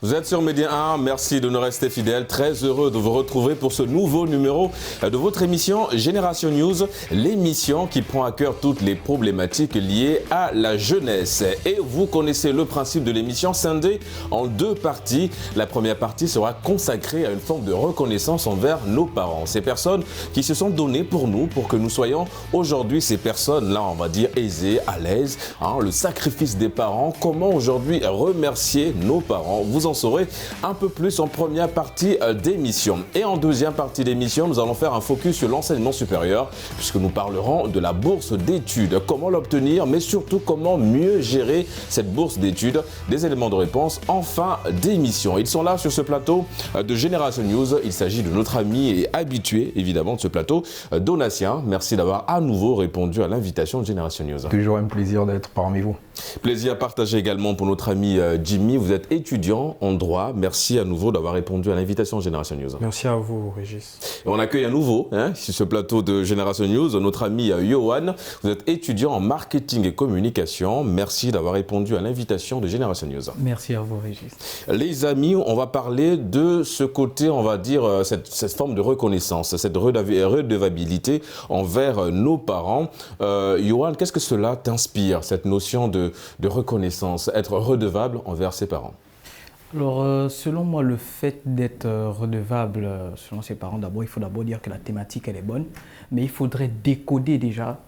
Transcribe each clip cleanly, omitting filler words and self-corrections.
Vous êtes sur Média 1, merci de nous rester fidèles. Très heureux de vous retrouver pour ce nouveau numéro de votre émission Génération News, l'émission qui prend à cœur toutes les problématiques liées à la jeunesse. Et vous connaissez le principe de l'émission scindée en deux parties. La première partie sera consacrée à une forme de reconnaissance envers nos parents. Ces personnes qui se sont données pour nous, pour que nous soyons aujourd'hui ces personnes-là, on va dire aisées, à l'aise. Le sacrifice des parents, comment aujourd'hui remercier nos parents. Vous en saurez un peu plus en première partie d'émission. Et en deuxième partie d'émission, nous allons faire un focus sur l'enseignement supérieur, puisque nous parlerons de la bourse d'études, comment l'obtenir, mais surtout comment mieux gérer cette bourse d'études. Des éléments de réponse en fin d'émission. Ils sont là sur ce plateau de Génération News. Il s'agit de notre ami et habitué, évidemment, de ce plateau, Donatien. Merci d'avoir à nouveau répondu à l'invitation de Génération News. Toujours un plaisir d'être parmi vous. Plaisir partagé également pour notre ami Jimmy. Vous êtes étudiant en droit. Merci à nouveau d'avoir répondu à l'invitation de Génération News. Merci à vous, Régis. Et on accueille à nouveau sur ce plateau de Génération News notre ami Yohan. Vous êtes étudiant en marketing et communication. Merci d'avoir répondu à l'invitation de Génération News. Merci à vous, Régis. Les amis, on va parler de ce côté, on va dire, cette forme de reconnaissance, cette redevabilité envers nos parents. Yohan, qu'est-ce que cela t'inspire, cette notion de reconnaissance, être redevable envers ses parents? Alors, selon moi, le fait d'être redevable selon ses parents, il faut d'abord dire que la thématique, elle est bonne, mais il faudrait décoder déjà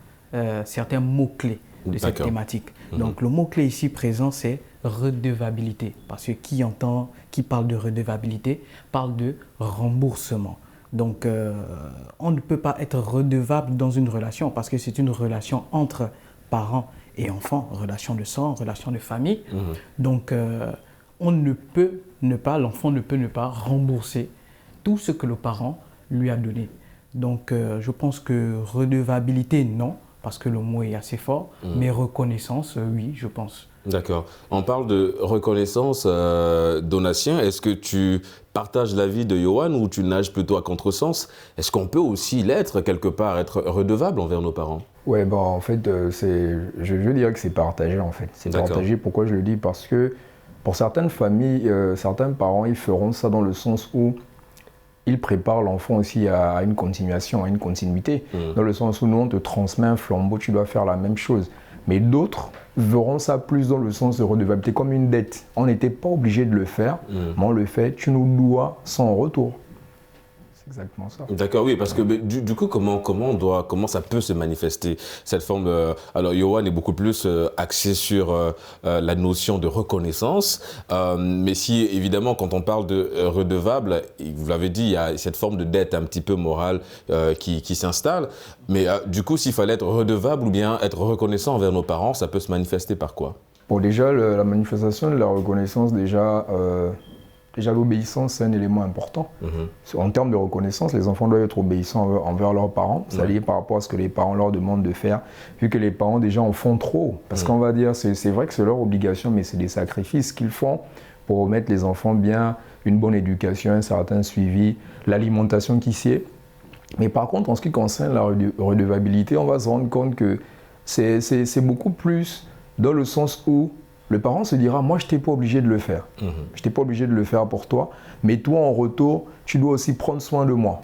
certains mots-clés de cette thématique. Donc, le mot-clé ici présent, c'est redevabilité, parce que qui parle de redevabilité parle de remboursement. Donc, on ne peut pas être redevable dans une relation, parce que c'est une relation entre parents et enfants, relation de sang, relation de famille. Donc, l'enfant ne peut ne pas rembourser tout ce que le parent lui a donné. Donc, je pense que redevabilité, non, parce que le mot est assez fort, mais reconnaissance, oui, je pense. D'accord. On parle de reconnaissance, Donatien. Est-ce que tu partages l'avis de Yohan ou tu nages plutôt à contresens? Est-ce qu'on peut aussi l'être, quelque part, être redevable envers nos parents? Ouais, en fait, je veux dire que c'est partagé, en fait. C'est partagé, pourquoi je le dis? Parce que pour certaines familles, certains parents, ils feront ça dans le sens où ils préparent l'enfant aussi à une continuation, à une continuité. Dans le sens où nous, on te transmet un flambeau, tu dois faire la même chose. Mais d'autres verront ça plus dans le sens de redevabilité, comme une dette. On n'était pas obligé de le faire, mais on le fait, tu nous dois sans retour. C'est exactement ça. D'accord, oui, parce que du coup, comment ça peut se manifester, cette forme alors, Yohan est beaucoup plus axé sur la notion de reconnaissance, mais si, évidemment, quand on parle de redevable, vous l'avez dit, il y a cette forme de dette un petit peu morale qui s'installe, mais du coup, s'il fallait être redevable ou bien être reconnaissant envers nos parents, ça peut se manifester par quoi? Bon, déjà, la manifestation de la reconnaissance, déjà l'obéissance, c'est un élément important. En termes de reconnaissance, les enfants doivent être obéissants envers leurs parents, c'est-à-dire par rapport à ce que les parents leur demandent de faire, vu que les parents déjà en font trop. Parce qu'on va dire, c'est vrai que c'est leur obligation, mais c'est des sacrifices qu'ils font pour remettre les enfants bien, une bonne éducation, un certain suivi, l'alimentation qui s'y est. Mais par contre, en ce qui concerne la redevabilité, on va se rendre compte que c'est beaucoup plus dans le sens où le parent se dira, moi, je n'étais pas obligé de le faire. Je n'étais pas obligé de le faire pour toi, mais toi, en retour, tu dois aussi prendre soin de moi.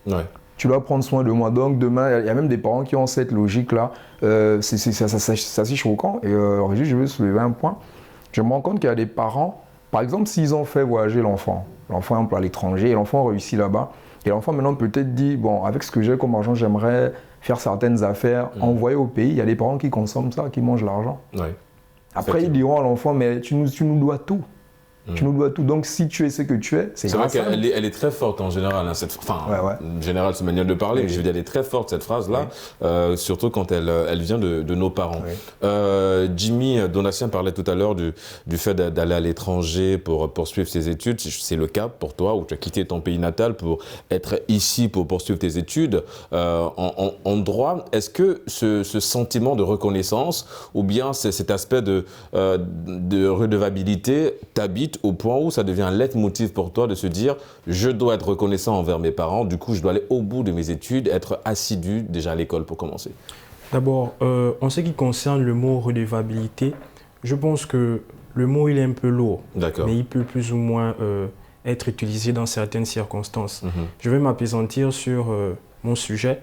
Ouais. Tu dois prendre soin de moi. Donc, demain, il y a même des parents qui ont cette logique-là. C'est assez choquant. Et Régis, je veux soulever un point. Je me rends compte qu'il y a des parents, par exemple, s'ils ont fait voyager l'enfant à l'étranger, et l'enfant réussit là-bas, et l'enfant maintenant peut-être dit, bon, avec ce que j'ai comme argent, j'aimerais faire certaines affaires, envoyer au pays. Il y a des parents qui consomment ça, qui mangent l'argent. Ouais. Après, ils diront à l'enfant, mais tu nous dois tout. Tu nous dois tout. Donc, si tu es ce que tu es, c'est grâce à nous. Elle est très forte en général. En général, c'est une manière de parler. Mais je veux dire, elle est très forte, cette phrase-là, surtout quand elle vient de nos parents. Jimmy, Donatien parlait tout à l'heure du fait d'aller à l'étranger pour poursuivre ses études. C'est le cas pour toi, où tu as quitté ton pays natal pour être ici pour poursuivre tes études. En droit, est-ce que ce sentiment de reconnaissance, ou bien cet aspect de redevabilité t'habite au point où ça devient un leitmotiv pour toi de se dire « je dois être reconnaissant envers mes parents, du coup je dois aller au bout de mes études, être assidu déjà à l'école pour commencer ». D'abord, en ce qui concerne le mot redevabilité, je pense que le mot il est un peu lourd, D'accord. mais il peut plus ou moins être utilisé dans certaines circonstances. Je vais m'appesantir sur mon sujet.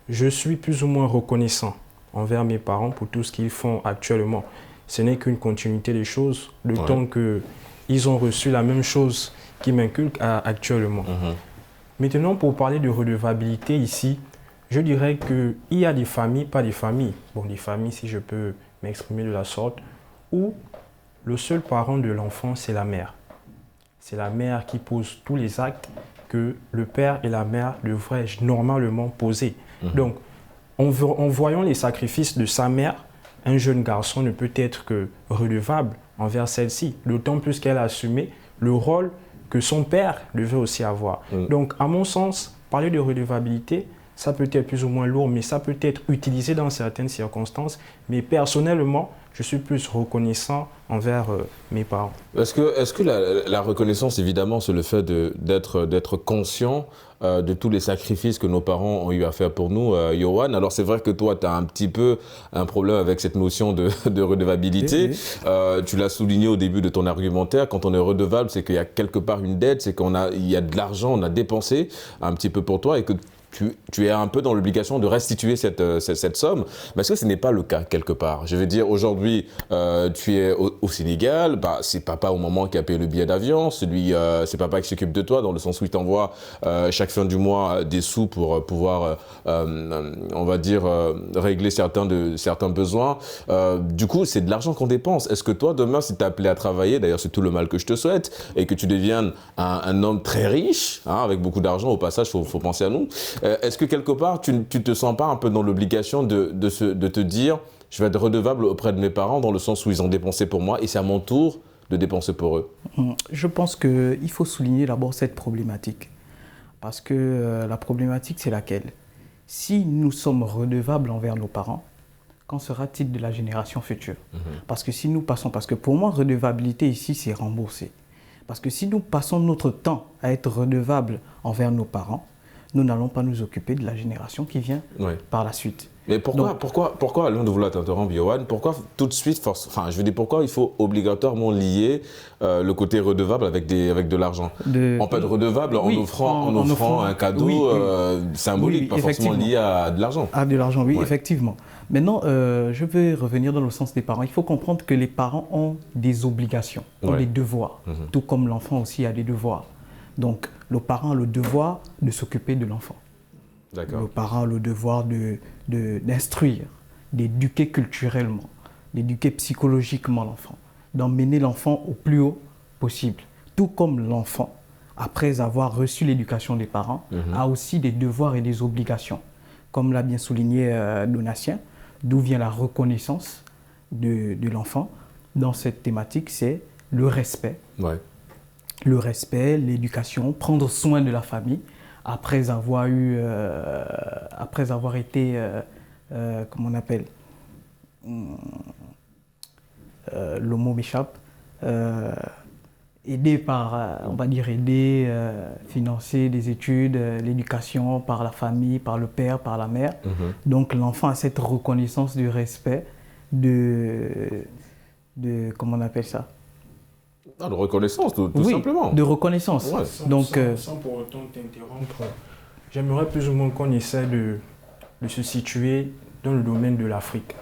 Je suis plus ou moins reconnaissant envers mes parents pour tout ce qu'ils font actuellement. Ce n'est qu'une continuité des choses, le temps qu'ils ont reçu la même chose qu'ils m'inculquent actuellement. Maintenant, pour parler de redevabilité ici, je dirais qu'il y a des familles, pas des familles, bon, des familles si je peux m'exprimer de la sorte, où le seul parent de l'enfant, c'est la mère. C'est la mère qui pose tous les actes que le père et la mère devraient normalement poser. Donc, en voyant les sacrifices de sa mère, un jeune garçon ne peut être que redevable envers celle-ci, d'autant plus qu'elle a assumé le rôle que son père devait aussi avoir. Donc, à mon sens, parler de redevabilité, ça peut être plus ou moins lourd, mais ça peut être utilisé dans certaines circonstances. Mais personnellement, je suis plus reconnaissant envers mes parents. Est-ce que la reconnaissance, évidemment, c'est le fait d'être conscient de tous les sacrifices que nos parents ont eu à faire pour nous, Yohan. Alors c'est vrai que toi, tu as un petit peu un problème avec cette notion de redevabilité. Tu l'as souligné au début de ton argumentaire. Quand on est redevable, c'est qu'il y a quelque part une dette, c'est qu'il y a de l'argent, on a dépensé un petit peu pour toi et que tu es un peu dans l'obligation de restituer cette somme, mais est-ce que ce n'est pas le cas quelque part? Je veux dire, aujourd'hui, tu es au Sénégal, c'est papa au moment qui a payé le billet d'avion, c'est papa qui s'occupe de toi, dans le sens où il t'envoie chaque fin du mois des sous pour pouvoir, on va dire, régler certains besoins. Du coup, c'est de l'argent qu'on dépense. Est-ce que toi, demain, si tu es appelé à travailler, d'ailleurs c'est tout le mal que je te souhaite, et que tu deviennes un homme très riche, hein, avec beaucoup d'argent, au passage, faut penser à nous, est-ce que quelque part, tu ne te sens pas un peu dans l'obligation de te dire « je vais être redevable auprès de mes parents dans le sens où ils ont dépensé pour moi et c'est à mon tour de dépenser pour eux ». Je pense qu'il faut souligner d'abord cette problématique. Parce que la problématique, c'est laquelle? Si nous sommes redevables envers nos parents, qu'en sera-t-il de la génération future? Parce que si nous passons, parce que pour moi, redevabilité ici, c'est rembourser. Parce que si nous passons notre temps à être redevables envers nos parents, nous n'allons pas nous occuper de la génération qui vient par la suite. Mais pourquoi, loin de vouloir t'interrompre, Yohan, pourquoi tout de suite, pourquoi il faut obligatoirement lier le côté redevable avec de l'argent? On peut être redevable en offrant un cadeau symbolique, pas forcément lié à de l'argent. À de l'argent, oui, effectivement. Maintenant, je vais revenir dans le sens des parents. Il faut comprendre que les parents ont des obligations, ont des devoirs, tout comme l'enfant aussi a des devoirs. Donc, le parent a le devoir de s'occuper de l'enfant. Le parent a le devoir d'instruire, d'éduquer culturellement, d'éduquer psychologiquement l'enfant, d'emmener l'enfant au plus haut possible. Tout comme l'enfant, après avoir reçu l'éducation des parents, a aussi des devoirs et des obligations. Comme l'a bien souligné Donatien, d'où vient la reconnaissance de l'enfant dans cette thématique, c'est le respect. Le respect, l'éducation, prendre soin de la famille après avoir été, comment on appelle, le mot m'échappe, financer des études, l'éducation par la famille, par le père, par la mère. Donc l'enfant a cette reconnaissance du respect, comment on appelle ça? De reconnaissance, tout simplement. De reconnaissance. Sans pour autant t'interrompre, j'aimerais plus ou moins qu'on essaie de se situer dans le domaine de l'Afrique.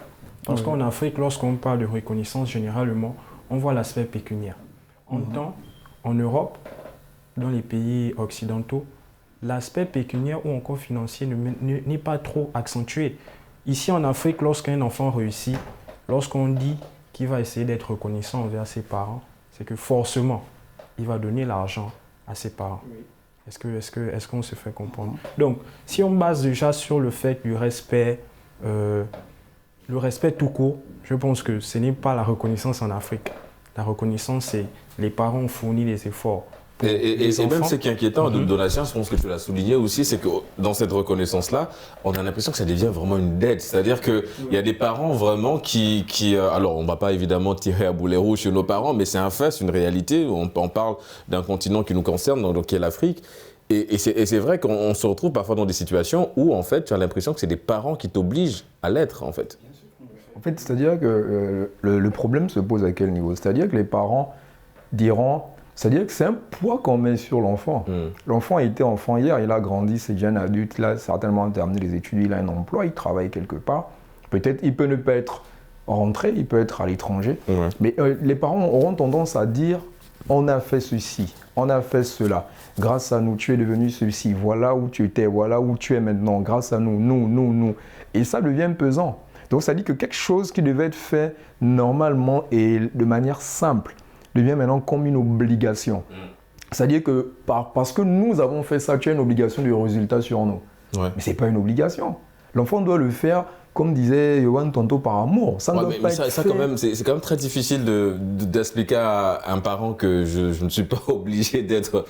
Parce qu'en Afrique, lorsqu'on parle de reconnaissance, généralement, on voit l'aspect pécuniaire. En Europe, dans les pays occidentaux, l'aspect pécuniaire ou encore financier n'est pas trop accentué. Ici en Afrique, lorsqu'un enfant réussit, lorsqu'on dit qu'il va essayer d'être reconnaissant envers ses parents, c'est que forcément, il va donner l'argent à ses parents. Est-ce qu'on se fait comprendre? Donc, si on base déjà sur le fait du respect, le respect tout court, je pense que ce n'est pas la reconnaissance en Afrique. La reconnaissance, c'est les parents ont fourni des efforts. Et même ce qui est inquiétant de Donatien, je pense que tu l'as souligné aussi, c'est que dans cette reconnaissance-là, on a l'impression que ça devient vraiment une dette. C'est-à-dire qu'il y a des parents vraiment qui alors on ne va pas évidemment tirer à boulet rouge chez nos parents, mais c'est un fait, c'est une réalité. On parle d'un continent qui nous concerne, donc qui est l'Afrique. Et c'est vrai qu'on se retrouve parfois dans des situations où en fait tu as l'impression que c'est des parents qui t'obligent à l'être en fait. En fait, c'est-à-dire que le problème se pose à quel niveau? C'est-à-dire que les parents diront, c'est-à-dire que c'est un poids qu'on met sur l'enfant. L'enfant était enfant hier, il a grandi, c'est déjà un adulte, il a certainement terminé les études, il a un emploi, il travaille quelque part. Peut-être il peut ne pas être rentré, il peut être à l'étranger. Ouais. Mais les parents auront tendance à dire, on a fait ceci, on a fait cela. Grâce à nous, tu es devenu ceci. Voilà où tu étais, voilà où tu es maintenant. Grâce à nous, nous. Et ça devient pesant. Donc ça dit que quelque chose qui devait être fait normalement et de manière simple devient maintenant comme une obligation. C'est-à-dire que parce que nous avons fait ça, tu as une obligation de résultat sur nous. Ouais. Mais ce n'est pas une obligation. L'enfant doit le faire, comme disait Yohan tantôt, par amour. Ça ne doit pas être fait. Quand même, c'est quand même très difficile d'expliquer à un parent que je ne suis pas obligé d'être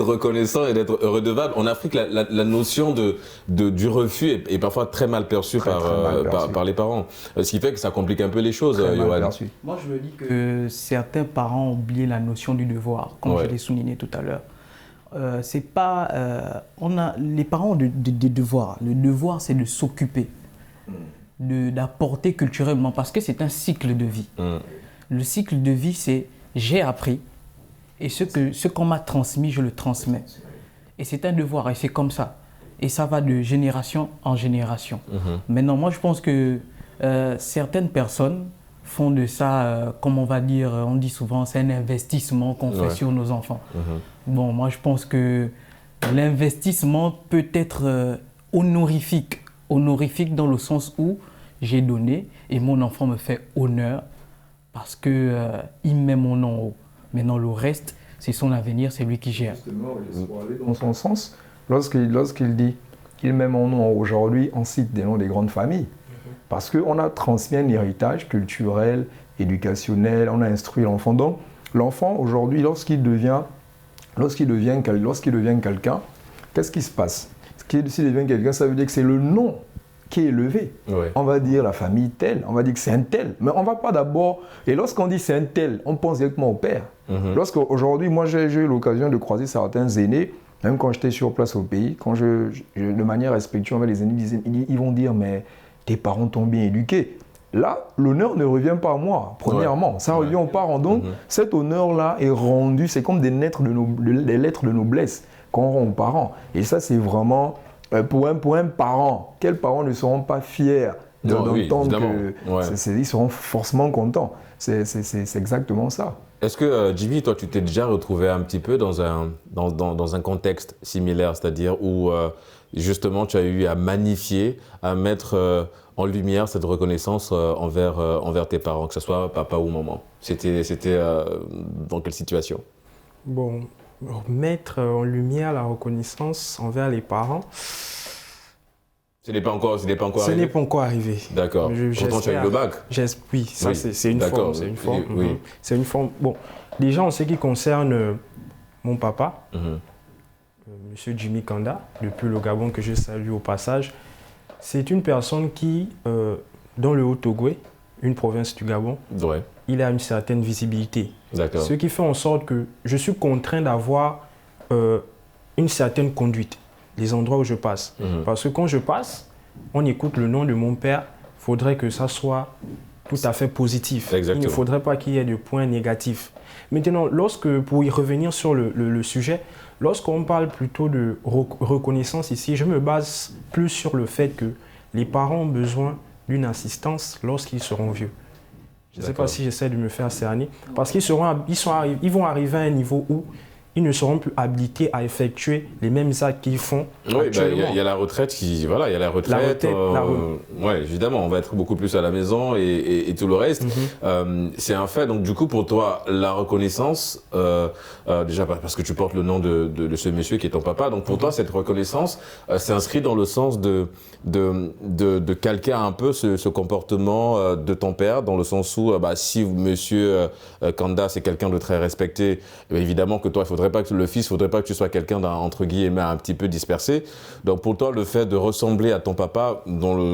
reconnaissant et d'être redevable. En Afrique, la notion du refus est parfois très mal perçue par les parents. Ce qui fait que ça complique un peu les choses, Yohan. Moi, je me dis que certains parents ont oublié la notion du devoir, comme je l'ai souligné tout à l'heure. C'est pas, les parents ont des devoirs. Le devoir, c'est de s'occuper, d'apporter culturellement, parce que c'est un cycle de vie. Le cycle de vie, c'est j'ai appris et ce qu'on m'a transmis, je le transmets. Et c'est un devoir et c'est comme ça. Et ça va de génération en génération. Maintenant, moi, je pense que certaines personnes font de ça, comme on va dire, on dit souvent, c'est un investissement qu'on fait sur nos enfants. Bon, moi, je pense que l'investissement peut être honorifique dans le sens où j'ai donné et mon enfant me fait honneur parce qu'il met mon nom haut. Maintenant, le reste, c'est son avenir, c'est lui qui gère. Justement, pour aller dans son sens, lorsqu'il dit qu'il met mon nom haut, aujourd'hui, on cite des noms des grandes familles. Parce qu'on a transmis un héritage culturel, éducationnel, on a instruit l'enfant. Donc, l'enfant, aujourd'hui, lorsqu'il devient quelqu'un, qu'est-ce qui se passe? S'il devient quelqu'un, ça veut dire que c'est le nom qui est élevé. Ouais. On va dire la famille telle, on va dire que c'est un tel. Mais on ne va pas d'abord... Et lorsqu'on dit c'est un tel, on pense directement au père. Lorsqu'aujourd'hui, moi, j'ai eu l'occasion de croiser certains aînés, même quand j'étais sur place au pays, quand de manière respectueuse, les aînés ils vont dire, mais tes parents t'ont bien éduqué. Là, l'honneur ne revient pas à moi, premièrement. Ça revient aux parents. Donc, cet honneur-là est rendu, c'est comme des lettres de noblesse qu'on rend aux parents. Et ça, c'est vraiment, pour un parent, quels parents ne seront pas fiers d'entendre que... Ils seront forcément contents. C'est exactement ça. Est-ce que, Jimmy, toi, tu t'es déjà retrouvé un petit peu dans un contexte similaire, c'est-à-dire où, justement, tu as eu à magnifier, à mettre en lumière cette reconnaissance envers tes parents, que ce soit papa ou maman? C'était dans quelle situation? Bon, mettre en lumière la reconnaissance envers les parents... Ce n'est pas encore arrivé. Ce n'est pas encore arrivé. D'accord. Pourtant, tu as eu le bac. Oui, ça c'est une forme. C'est une forme. C'est une forme. Bon, déjà en ce qui concerne mon papa, Monsieur Jimmy Kanda, depuis le Gabon que je salue au passage, c'est une personne qui, dans le Haut-Ogooué, une province du Gabon, il a une certaine visibilité. D'accord. Ce qui fait en sorte que je suis contraint d'avoir une certaine conduite. Les endroits où je passe. Parce que quand je passe, on écoute le nom de mon père, il faudrait que ça soit tout à fait positif. Exactement. Il ne faudrait pas qu'il y ait de points négatifs. Maintenant, pour y revenir sur le sujet, lorsqu'on parle plutôt de reconnaissance ici, je me base plus sur le fait que les parents ont besoin d'une assistance lorsqu'ils seront vieux. Je ne sais pas si j'essaie de me faire cerner, parce qu'ils vont arriver à un niveau où ils ne seront plus habilités à effectuer les mêmes actes qu'ils font actuellement. Il y a la retraite qui... Voilà, il y a la retraite. Ouais, évidemment, on va être beaucoup plus à la maison et tout le reste. C'est un fait. Donc, du coup, pour toi, la reconnaissance, déjà parce que tu portes le nom de ce monsieur qui est ton papa, donc pour toi, cette reconnaissance s'inscrit dans le sens de calquer un peu ce comportement de ton père, dans le sens où, si monsieur Kanda, c'est quelqu'un de très respecté, évidemment que toi, il faudrait pas que tu sois quelqu'un entre guillemets un petit peu dispersé. Donc pour toi, le fait de ressembler à ton papa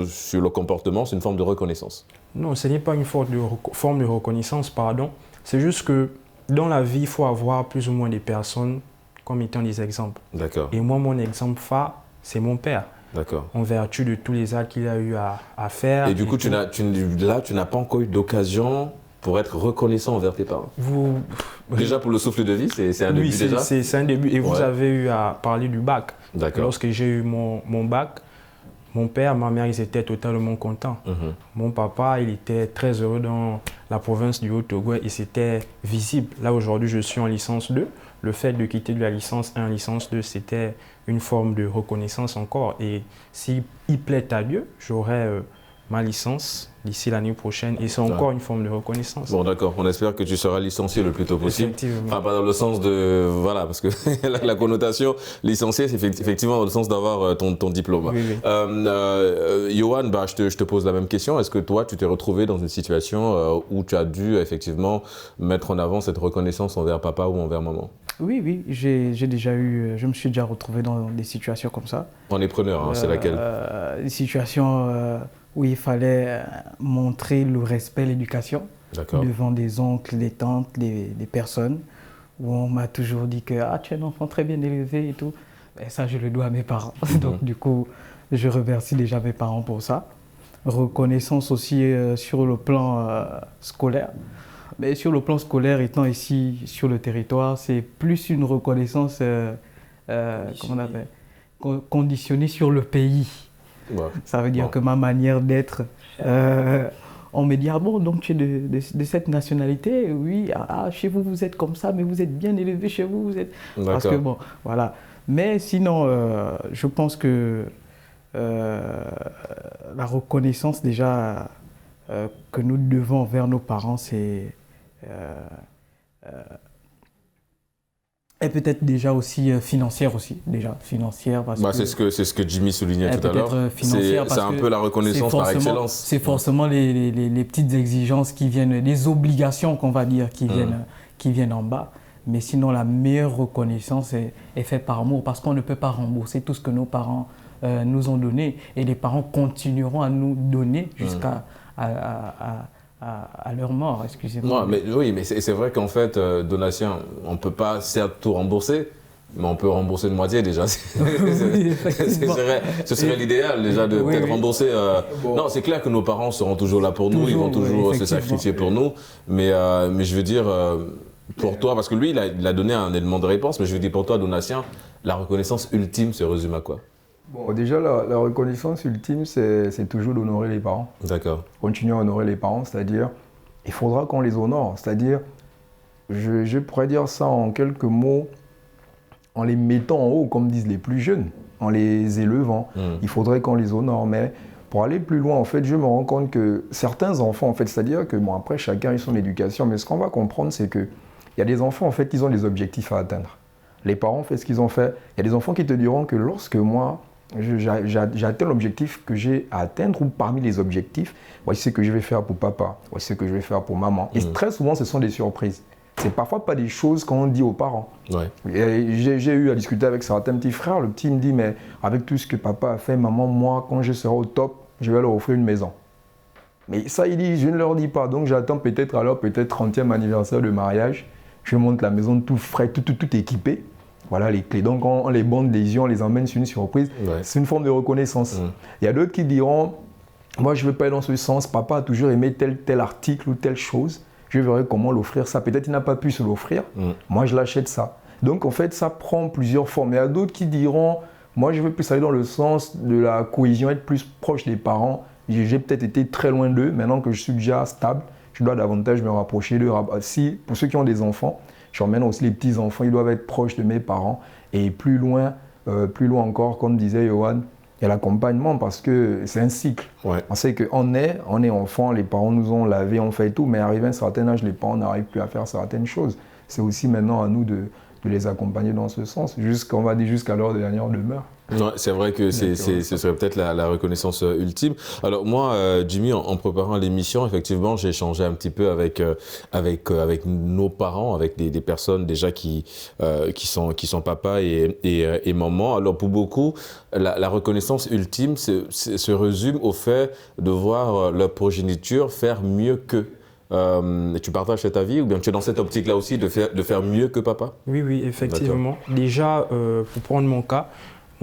sur le comportement, c'est une forme de reconnaissance? Non, ce n'est pas une forme de reconnaissance, pardon. C'est juste que dans la vie, il faut avoir plus ou moins des personnes comme étant des exemples. D'accord. Et moi, mon exemple phare, c'est mon père. D'accord. en vertu de tous les actes qu'il a eu à faire. Et du coup, tu n'as pas encore eu d'occasion pour être reconnaissant envers tes parents. Déjà pour le souffle de vie, c'est un début déjà. C'est un début. Et vous avez eu à parler du bac. D'accord. Lorsque j'ai eu mon bac, mon père, ma mère, ils étaient totalement contents. Mon papa, il était très heureux dans la province du Haut-Togo et c'était visible. Là, aujourd'hui, je suis en licence 2. Le fait de quitter de la licence 1 à licence 2, c'était une forme de reconnaissance encore. Et s'il plaît à Dieu, j'aurai ma licence d'ici l'année prochaine et c'est encore une forme de reconnaissance. Bon, d'accord. On espère que tu seras licencié le plus tôt possible. Effectivement. Enfin, pas dans le sens de... Voilà, parce que la connotation licencié, c'est effectivement dans le sens d'avoir ton diplôme. Oui, oui. Yohan, je te pose la même question. Est-ce que toi, tu t'es retrouvé dans une situation où tu as dû effectivement mettre en avant cette reconnaissance envers papa ou envers maman? Oui, je me suis déjà retrouvé dans des situations comme ça. On est preneur, c'est laquelle? Des situations où il fallait montrer le respect, l'éducation devant des oncles, des tantes, des personnes, où on m'a toujours dit que tu es un enfant très bien élevé et tout. Et ça, je le dois à mes parents. Donc du coup, je remercie déjà mes parents pour ça. Reconnaissance aussi sur le plan scolaire. Mais sur le plan scolaire, étant ici sur le territoire, c'est plus une reconnaissance conditionnée sur le pays. Ouais. Ça veut dire que ma manière d'être, on me dit bon, donc tu es de cette nationalité, oui, chez vous vous êtes comme ça, mais vous êtes bien élevé chez vous, vous êtes. Parce que bon, voilà. Mais sinon, je pense que la reconnaissance déjà que nous devons envers nos parents, c'est et peut-être déjà aussi financière aussi, parce que c'est ce que Jimmy soulignait tout à l'heure. C'est un peu la reconnaissance par excellence. C'est forcément les petites exigences qui viennent, les obligations qu'on va dire qui viennent en bas. Mais sinon, la meilleure reconnaissance est faite par amour parce qu'on ne peut pas rembourser tout ce que nos parents nous ont donné et les parents continueront à nous donner jusqu'à à leur mort, excusez-moi. Mais c'est vrai qu'en fait, donation, on ne peut pas certes tout rembourser, mais on peut rembourser de moitié déjà. Ce serait l'idéal déjà de peut-être rembourser. Non, c'est clair que nos parents seront toujours là pour nous, ils vont toujours se sacrifier pour nous, mais je veux dire, pour toi, parce que lui, il a donné un élément de réponse, mais je veux dire pour toi, Donatien, la reconnaissance ultime se résume à quoi? Bon, déjà, la reconnaissance ultime, c'est toujours d'honorer les parents. D'accord. Continuer à honorer les parents, c'est-à-dire, il faudra qu'on les honore. C'est-à-dire, je pourrais dire ça en quelques mots, en les mettant en haut, comme disent les plus jeunes, en les élevant. Il faudrait qu'on les honore. Mais pour aller plus loin, en fait, je me rends compte que certains enfants, en fait, c'est-à-dire que, bon, après, chacun a son éducation, mais ce qu'on va comprendre, c'est qu'il y a des enfants, en fait, ils ont des objectifs à atteindre. Les parents font ce qu'ils ont fait. Il y a des enfants qui te diront que lorsque moi, j'atteins l'objectif que j'ai à atteindre ou parmi les objectifs, voici ce que je vais faire pour papa, voici ce que je vais faire pour maman. Et très souvent, ce sont des surprises. C'est parfois pas des choses qu'on dit aux parents. Ouais. J'ai eu à discuter avec certains petits frères. Le petit me dit, mais avec tout ce que papa a fait, maman, moi, quand je serai au top, je vais leur offrir une maison. Mais ça, il dit, je ne leur dis pas. Donc j'attends peut-être 30e anniversaire de mariage. Je monte la maison tout frais, tout équipé. Voilà les clés. Donc on les bande des yeux, on les emmène sur une surprise. Ouais. C'est une forme de reconnaissance. Il y a d'autres qui diront, moi je ne veux pas aller dans ce sens, papa a toujours aimé tel article ou telle chose, je verrai comment l'offrir ça. Peut-être il n'a pas pu se l'offrir, moi je l'achète ça. Donc en fait ça prend plusieurs formes. Il y a d'autres qui diront, moi je veux plus aller dans le sens de la cohésion, être plus proche des parents. J'ai peut-être été très loin d'eux, maintenant que je suis déjà stable, je dois davantage me rapprocher d'eux. Si, pour ceux qui ont des enfants, j'emmène aussi les petits-enfants, ils doivent être proches de mes parents. Et plus loin encore, comme disait Yohan, il y a l'accompagnement parce que c'est un cycle. Ouais. On sait qu'on est enfant, les parents nous ont lavé, on fait tout, mais arrivé à un certain âge, les parents n'arrivent plus à faire certaines choses. C'est aussi maintenant à nous de les accompagner dans ce sens, on va dire jusqu'à leur dernière demeure. Ouais, c'est vrai que ce serait peut-être la reconnaissance ultime. Alors moi, Jimmy, en préparant l'émission, effectivement, j'ai échangé un petit peu avec nos parents, avec des personnes déjà qui sont papa et maman. Alors pour beaucoup, la reconnaissance ultime se résume au fait de voir leur progéniture faire mieux qu'eux. Tu partages cet avis ou bien tu es dans cette optique-là aussi de faire mieux que papa? Oui, effectivement. Déjà, pour prendre mon cas,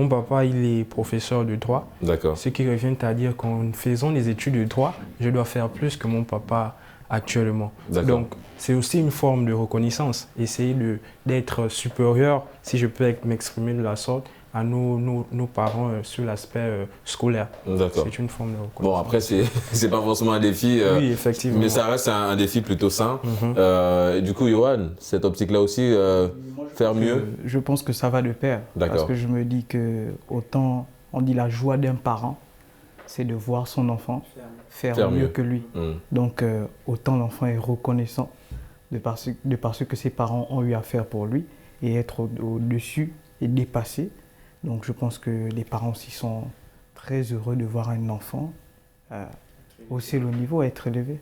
Mon papa, il est professeur de droit. D'accord. Ce qui revient à dire qu'en faisant des études de droit, je dois faire plus que mon papa actuellement. Donc, c'est aussi une forme de reconnaissance. Essayer d'être supérieur, si je peux m'exprimer de la sorte, à nos parents sur l'aspect scolaire. D'accord. C'est une forme de reconnaissance. Bon, après, c'est pas forcément un défi, oui, effectivement. mais ça reste un défi plutôt sain. Du coup, Yohan, cette optique-là aussi, faire mieux? Je pense que ça va de pair. Parce que je me dis que autant, on dit la joie d'un parent, c'est de voir son enfant faire mieux que lui. Donc, autant l'enfant est reconnaissant de par ce que ses parents ont eu à faire pour lui et être au-dessus et dépassé. Donc, je pense que les parents aussi sont très heureux de voir un enfant hausser le niveau et être élevé.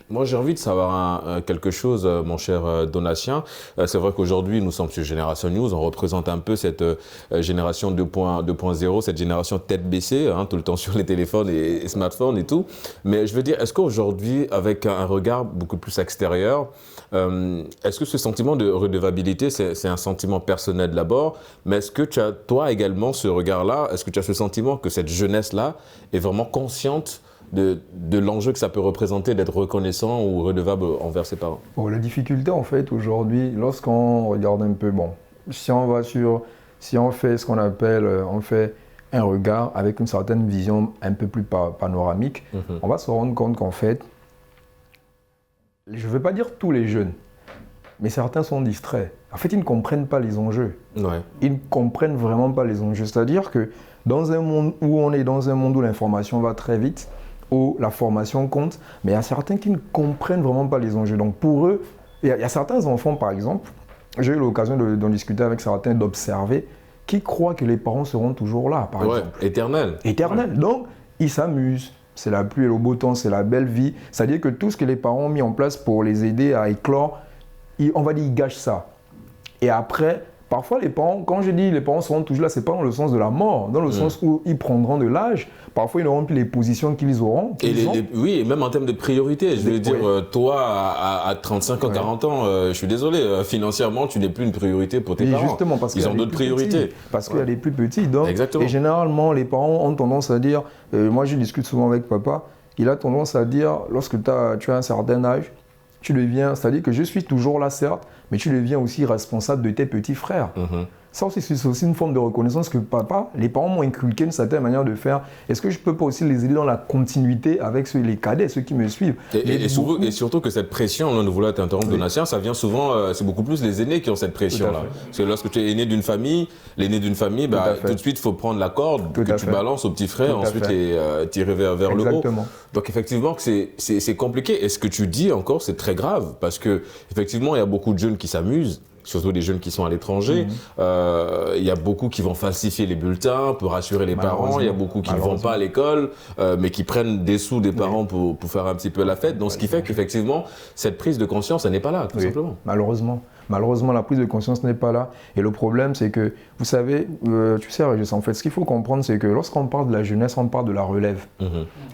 Moi, j'ai envie de savoir quelque chose, mon cher Donatien. C'est vrai qu'aujourd'hui, nous sommes sur Génération News. On représente un peu cette génération 2.0, cette génération tête baissée, hein, tout le temps sur les téléphones et smartphones et tout. Mais je veux dire, est-ce qu'aujourd'hui, avec un regard beaucoup plus extérieur, est-ce que ce sentiment de redevabilité, c'est un sentiment personnel d'abord, mais est-ce que tu as, toi également, ce regard-là, est-ce que tu as ce sentiment que cette jeunesse-là est vraiment consciente de l'enjeu que ça peut représenter d'être reconnaissant ou redevable envers ses parents? Bon, la difficulté, en fait, aujourd'hui, lorsqu'on regarde un peu, si on fait ce qu'on appelle, on fait un regard avec une certaine vision un peu plus panoramique, on va se rendre compte qu'en fait, je ne veux pas dire tous les jeunes, mais certains sont distraits. En fait, ils ne comprennent pas les enjeux. Ouais. Ils ne comprennent vraiment pas les enjeux. C'est-à-dire que dans un monde où on est dans un monde où l'information va très vite, où la formation compte, mais il y a certains qui ne comprennent vraiment pas les enjeux. Donc pour eux, il y a certains enfants, par exemple, j'ai eu l'occasion d'en discuter avec certains, d'observer, qui croient que les parents seront toujours là, par exemple. Éternel. Éternel. Donc, ils s'amusent. C'est la pluie et le beau temps, c'est la belle vie. C'est-à-dire que tout ce que les parents ont mis en place pour les aider à éclore, on va dire, ils gâchent ça. Et après, parfois, les parents, quand je dis les parents seront toujours là, ce n'est pas dans le sens de la mort, dans le sens où ils prendront de l'âge. Parfois, ils n'auront plus les positions qu'ils auront. Oui, et même en termes de priorité. Je veux dire, toi, à 35 ans, 40 ans, je suis désolé, financièrement, tu n'es plus une priorité pour tes parents. Justement, parce qu'ils ont d'autres priorités. Parce qu'il y a des plus petits. Donc, exactement. Et généralement, les parents ont tendance à dire, moi je discute souvent avec papa, il a tendance à dire, lorsque tu as un certain âge, tu deviens, c'est-à-dire que je suis toujours là, certes, mais tu deviens aussi responsable de tes petits frères. Ça aussi, c'est aussi une forme de reconnaissance que papa, les parents m'ont inculqué une certaine manière de faire. Est-ce que je peux pas aussi les aider dans la continuité avec les cadets, ceux qui me suivent? Et surtout que cette pression, là, nous voulons t'interrompre, Donatien, ça vient souvent, c'est beaucoup plus les aînés qui ont cette pression-là. Parce que lorsque tu es aîné d'une famille, l'aîné d'une famille, tout de suite, il faut prendre la corde que tu balances au petit frère, ensuite tirer vers le haut. Donc effectivement, c'est compliqué. Et ce que tu dis encore, c'est très grave, parce que effectivement, il y a beaucoup de jeunes qui s'amusent, surtout des jeunes qui sont à l'étranger. Il y a beaucoup qui vont falsifier les bulletins pour rassurer les parents. Il y a beaucoup qui ne vont pas à l'école, mais qui prennent des sous des parents pour faire un petit peu la fête. Donc, ce qui fait qu'effectivement, cette prise de conscience, elle n'est pas là, tout simplement. Malheureusement, la prise de conscience n'est pas là. Et le problème, c'est que, vous savez, tu sais, Régis, en fait, ce qu'il faut comprendre, c'est que lorsqu'on parle de la jeunesse, on parle de la relève.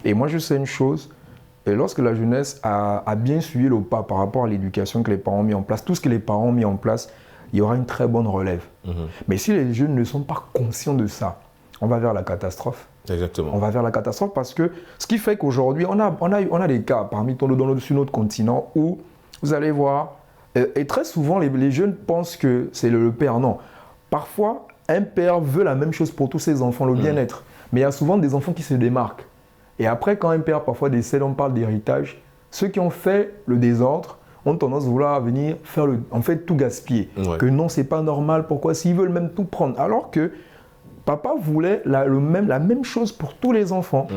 Et moi, je sais une chose. Et lorsque la jeunesse a bien suivi le pas par rapport à l'éducation que les parents ont mis en place, tout ce que les parents ont mis en place, il y aura une très bonne relève. Mais si les jeunes ne sont pas conscients de ça, on va vers la catastrophe. Exactement. On va vers la catastrophe parce que ce qui fait qu'aujourd'hui, on a des cas parmi sur notre continent où vous allez voir, et très souvent les jeunes pensent que c'est le père. Non. Parfois, un père veut la même chose pour tous ses enfants, le bien-être. Mais il y a souvent des enfants qui se démarquent. Et après, quand un père parfois décède, on parle d'héritage. Ceux qui ont fait le désordre ont tendance à vouloir venir faire tout gaspiller. Que non, c'est pas normal. Pourquoi? S'ils veulent même tout prendre. Alors que papa voulait la même chose pour tous les enfants.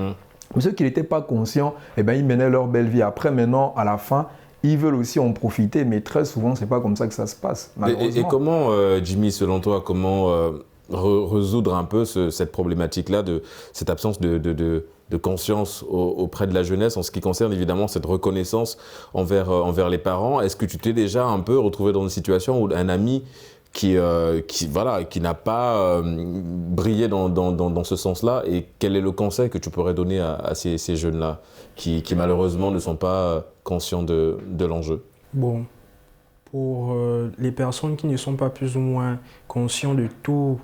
Mais ceux qui n'étaient pas conscients, eh ben, ils menaient leur belle vie. Après, maintenant, à la fin, ils veulent aussi en profiter. Mais très souvent, c'est pas comme ça que ça se passe. Et comment, Jimmy, selon toi, comment résoudre un peu cette problématique-là, de cette absence de conscience auprès de la jeunesse en ce qui concerne évidemment cette reconnaissance envers les parents? Est-ce que tu t'es déjà un peu retrouvé dans une situation où un ami qui n'a pas brillé dans ce sens-là, et quel est le conseil que tu pourrais donner à ces jeunes-là qui malheureusement ne sont pas conscients de l'enjeu? Bon, Pour les personnes qui ne sont pas plus ou moins conscients de tous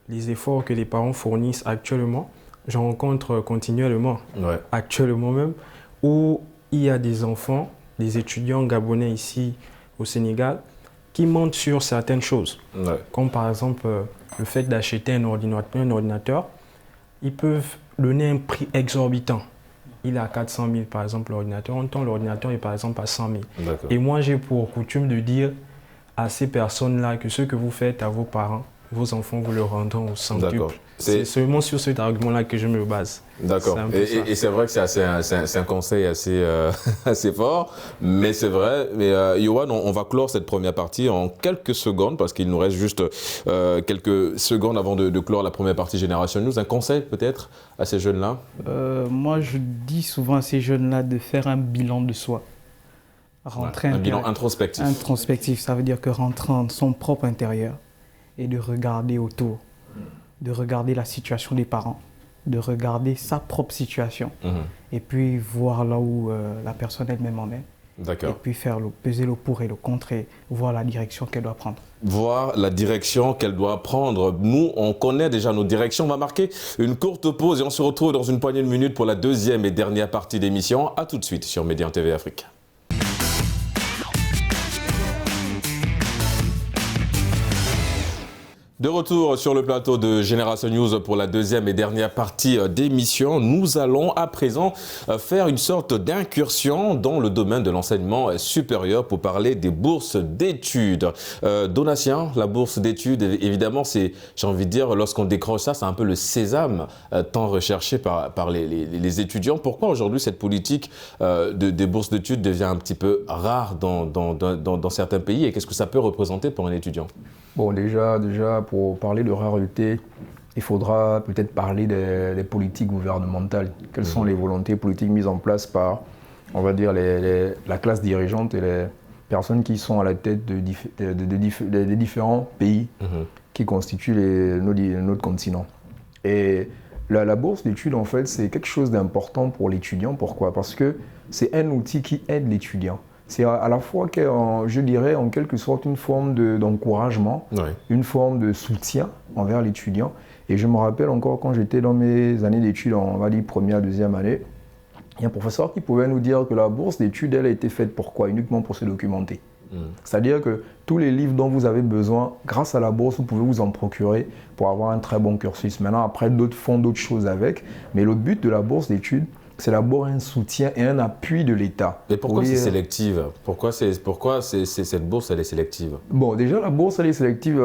les efforts que les parents fournissent actuellement, j'en rencontre continuellement, actuellement même, où il y a des enfants, des étudiants gabonais ici au Sénégal, qui mentent sur certaines choses, comme par exemple le fait d'acheter un ordinateur. Ils peuvent donner un prix exorbitant. Il est à 400 000 par exemple l'ordinateur, en temps l'ordinateur est par exemple à 100 000. Et moi j'ai pour coutume de dire à ces personnes-là que ce que vous faites à vos parents, vos enfants vous le rendront au centuple. C'est seulement sur cet argument-là que je me base. D'accord. Et c'est vrai que c'est un conseil assez, assez fort, mais c'est vrai. Mais Yohan, on va clore cette première partie en quelques secondes, parce qu'il nous reste juste quelques secondes avant de clore la première partie Génération News. Un conseil peut-être à ces jeunes-là? Moi, je dis souvent à ces jeunes-là de faire un bilan de soi. Un bilan introspectif. Introspectif, ça veut dire que rentrer en son propre intérieur et de regarder autour, de regarder la situation des parents, de regarder sa propre situation et puis voir là où la personne elle-même en est. D'accord. Et puis peser le pour et le contre et voir la direction qu'elle doit prendre. Voir la direction qu'elle doit prendre. Nous, on connaît déjà nos directions. On va marquer une courte pause et on se retrouve dans une poignée de minutes pour la deuxième et dernière partie d'émission. A tout de suite sur Médian TV Afrique. De retour sur le plateau de Génération News pour la deuxième et dernière partie d'émission. Nous allons à présent faire une sorte d'incursion dans le domaine de l'enseignement supérieur pour parler des bourses d'études. Donatien, la bourse d'études, évidemment, c'est, j'ai envie de dire, lorsqu'on décroche ça, c'est un peu le sésame tant recherché par les étudiants. Pourquoi aujourd'hui cette politique des bourses d'études devient un petit peu rare dans certains pays et qu'est-ce que ça peut représenter pour un étudiant? Bon, déjà, pour parler de rareté, il faudra peut-être parler des politiques gouvernementales. Quelles sont les volontés politiques mises en place par, on va dire, la classe dirigeante et les personnes qui sont à la tête des différents pays qui constituent notre continent. Et la bourse d'études, en fait, c'est quelque chose d'important pour l'étudiant. Pourquoi? Parce que c'est un outil qui aide l'étudiant. C'est à la fois, je dirais, en quelque sorte, une forme d'encouragement, une forme de soutien envers l'étudiant. Et je me rappelle encore quand j'étais dans mes années d'études, on va dire première, deuxième année, il y a un professeur qui pouvait nous dire que la bourse d'études, elle a été faite pour quoi? Uniquement pour se documenter. C'est-à-dire que tous les livres dont vous avez besoin, grâce à la bourse, vous pouvez vous en procurer pour avoir un très bon cursus. Maintenant, après, d'autres font d'autres choses avec. Mais le but de la bourse d'études, c'est d'abord un soutien et un appui de l'État. Mais pourquoi c'est sélective? Pourquoi cette bourse, elle est sélective? Bon, déjà, la bourse, elle est sélective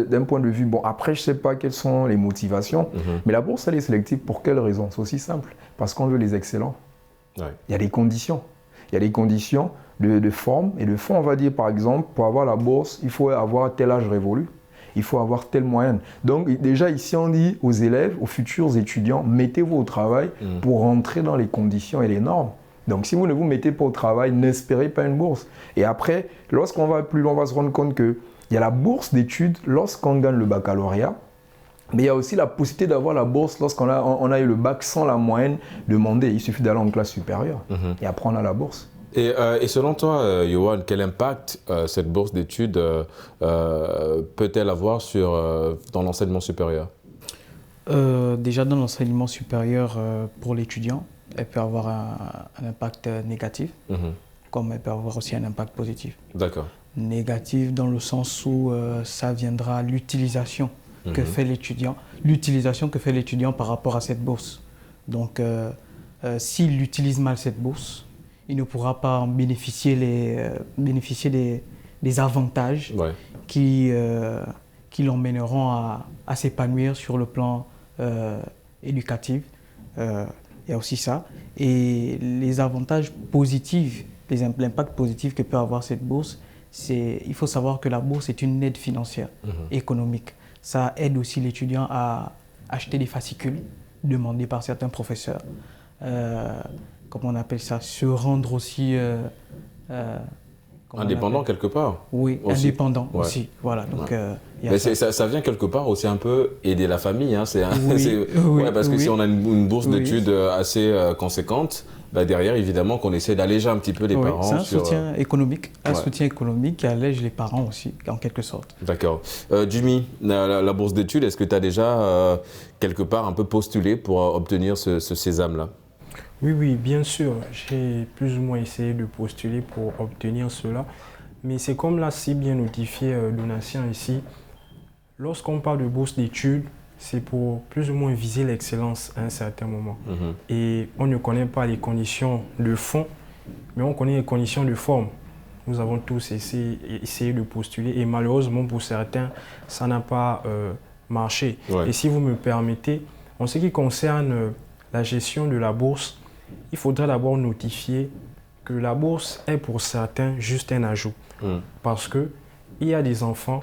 d'un point de vue... Bon, après, je ne sais pas quelles sont les motivations, mais la bourse, elle est sélective pour quelle raison? C'est aussi simple. Parce qu'on veut les excellents. Il y a des conditions. Il y a des conditions de forme et de fond. On va dire, par exemple, pour avoir la bourse, il faut avoir tel âge révolu. Il faut avoir telle moyenne. Donc déjà ici on dit aux élèves, aux futurs étudiants, mettez-vous au travail pour rentrer dans les conditions et les normes. Donc si vous ne vous mettez pas au travail, n'espérez pas une bourse. Et après, lorsqu'on va plus loin, on va se rendre compte qu'il y a la bourse d'études lorsqu'on gagne le baccalauréat, mais il y a aussi la possibilité d'avoir la bourse lorsqu'on a eu le bac sans la moyenne demandée. Il suffit d'aller en classe supérieure et après on a la bourse. Et selon toi, Yohan, quel impact cette bourse d'études peut-elle avoir dans l'enseignement supérieur? Déjà dans l'enseignement supérieur pour l'étudiant, elle peut avoir un impact négatif, comme elle peut avoir aussi un impact positif. D'accord. Négatif dans le sens où ça viendra l'utilisation que fait l'étudiant, par rapport à cette bourse. Donc, s'il utilise mal cette bourse, il ne pourra pas en bénéficier des avantages qui l'emmèneront à s'épanouir sur le plan éducatif. Il y a aussi ça. Et les avantages positifs, l'impact positif que peut avoir cette bourse, il faut savoir que la bourse est une aide financière, économique. Ça aide aussi l'étudiant à acheter des fascicules demandés par certains professeurs. Comment on appelle ça, se rendre aussi... indépendant quelque part. Oui, aussi. Indépendant aussi. Voilà, donc, mais ça vient quelque part aussi un peu aider la famille. Hein. Parce que si on a une bourse d'études assez conséquente, derrière, évidemment, qu'on essaie d'alléger un petit peu les parents. C'est un soutien économique, soutien économique qui allège les parents aussi, en quelque sorte. D'accord. Jimmy, la bourse d'études, est-ce que tu as déjà quelque part un peu postulé pour obtenir ce sésame-là? Oui, bien sûr. J'ai plus ou moins essayé de postuler pour obtenir cela. Mais c'est comme l'a si bien notifié Donatien ici. Lorsqu'on parle de bourse d'études, c'est pour plus ou moins viser l'excellence à un certain moment. Et on ne connaît pas les conditions de fond, mais on connaît les conditions de forme. Nous avons tous essayé de postuler et malheureusement pour certains, ça n'a pas marché. Ouais. Et si vous me permettez, en ce qui concerne la gestion de la bourse, il faudrait d'abord notifier que la bourse est pour certains juste un ajout. Parce qu'il y a des enfants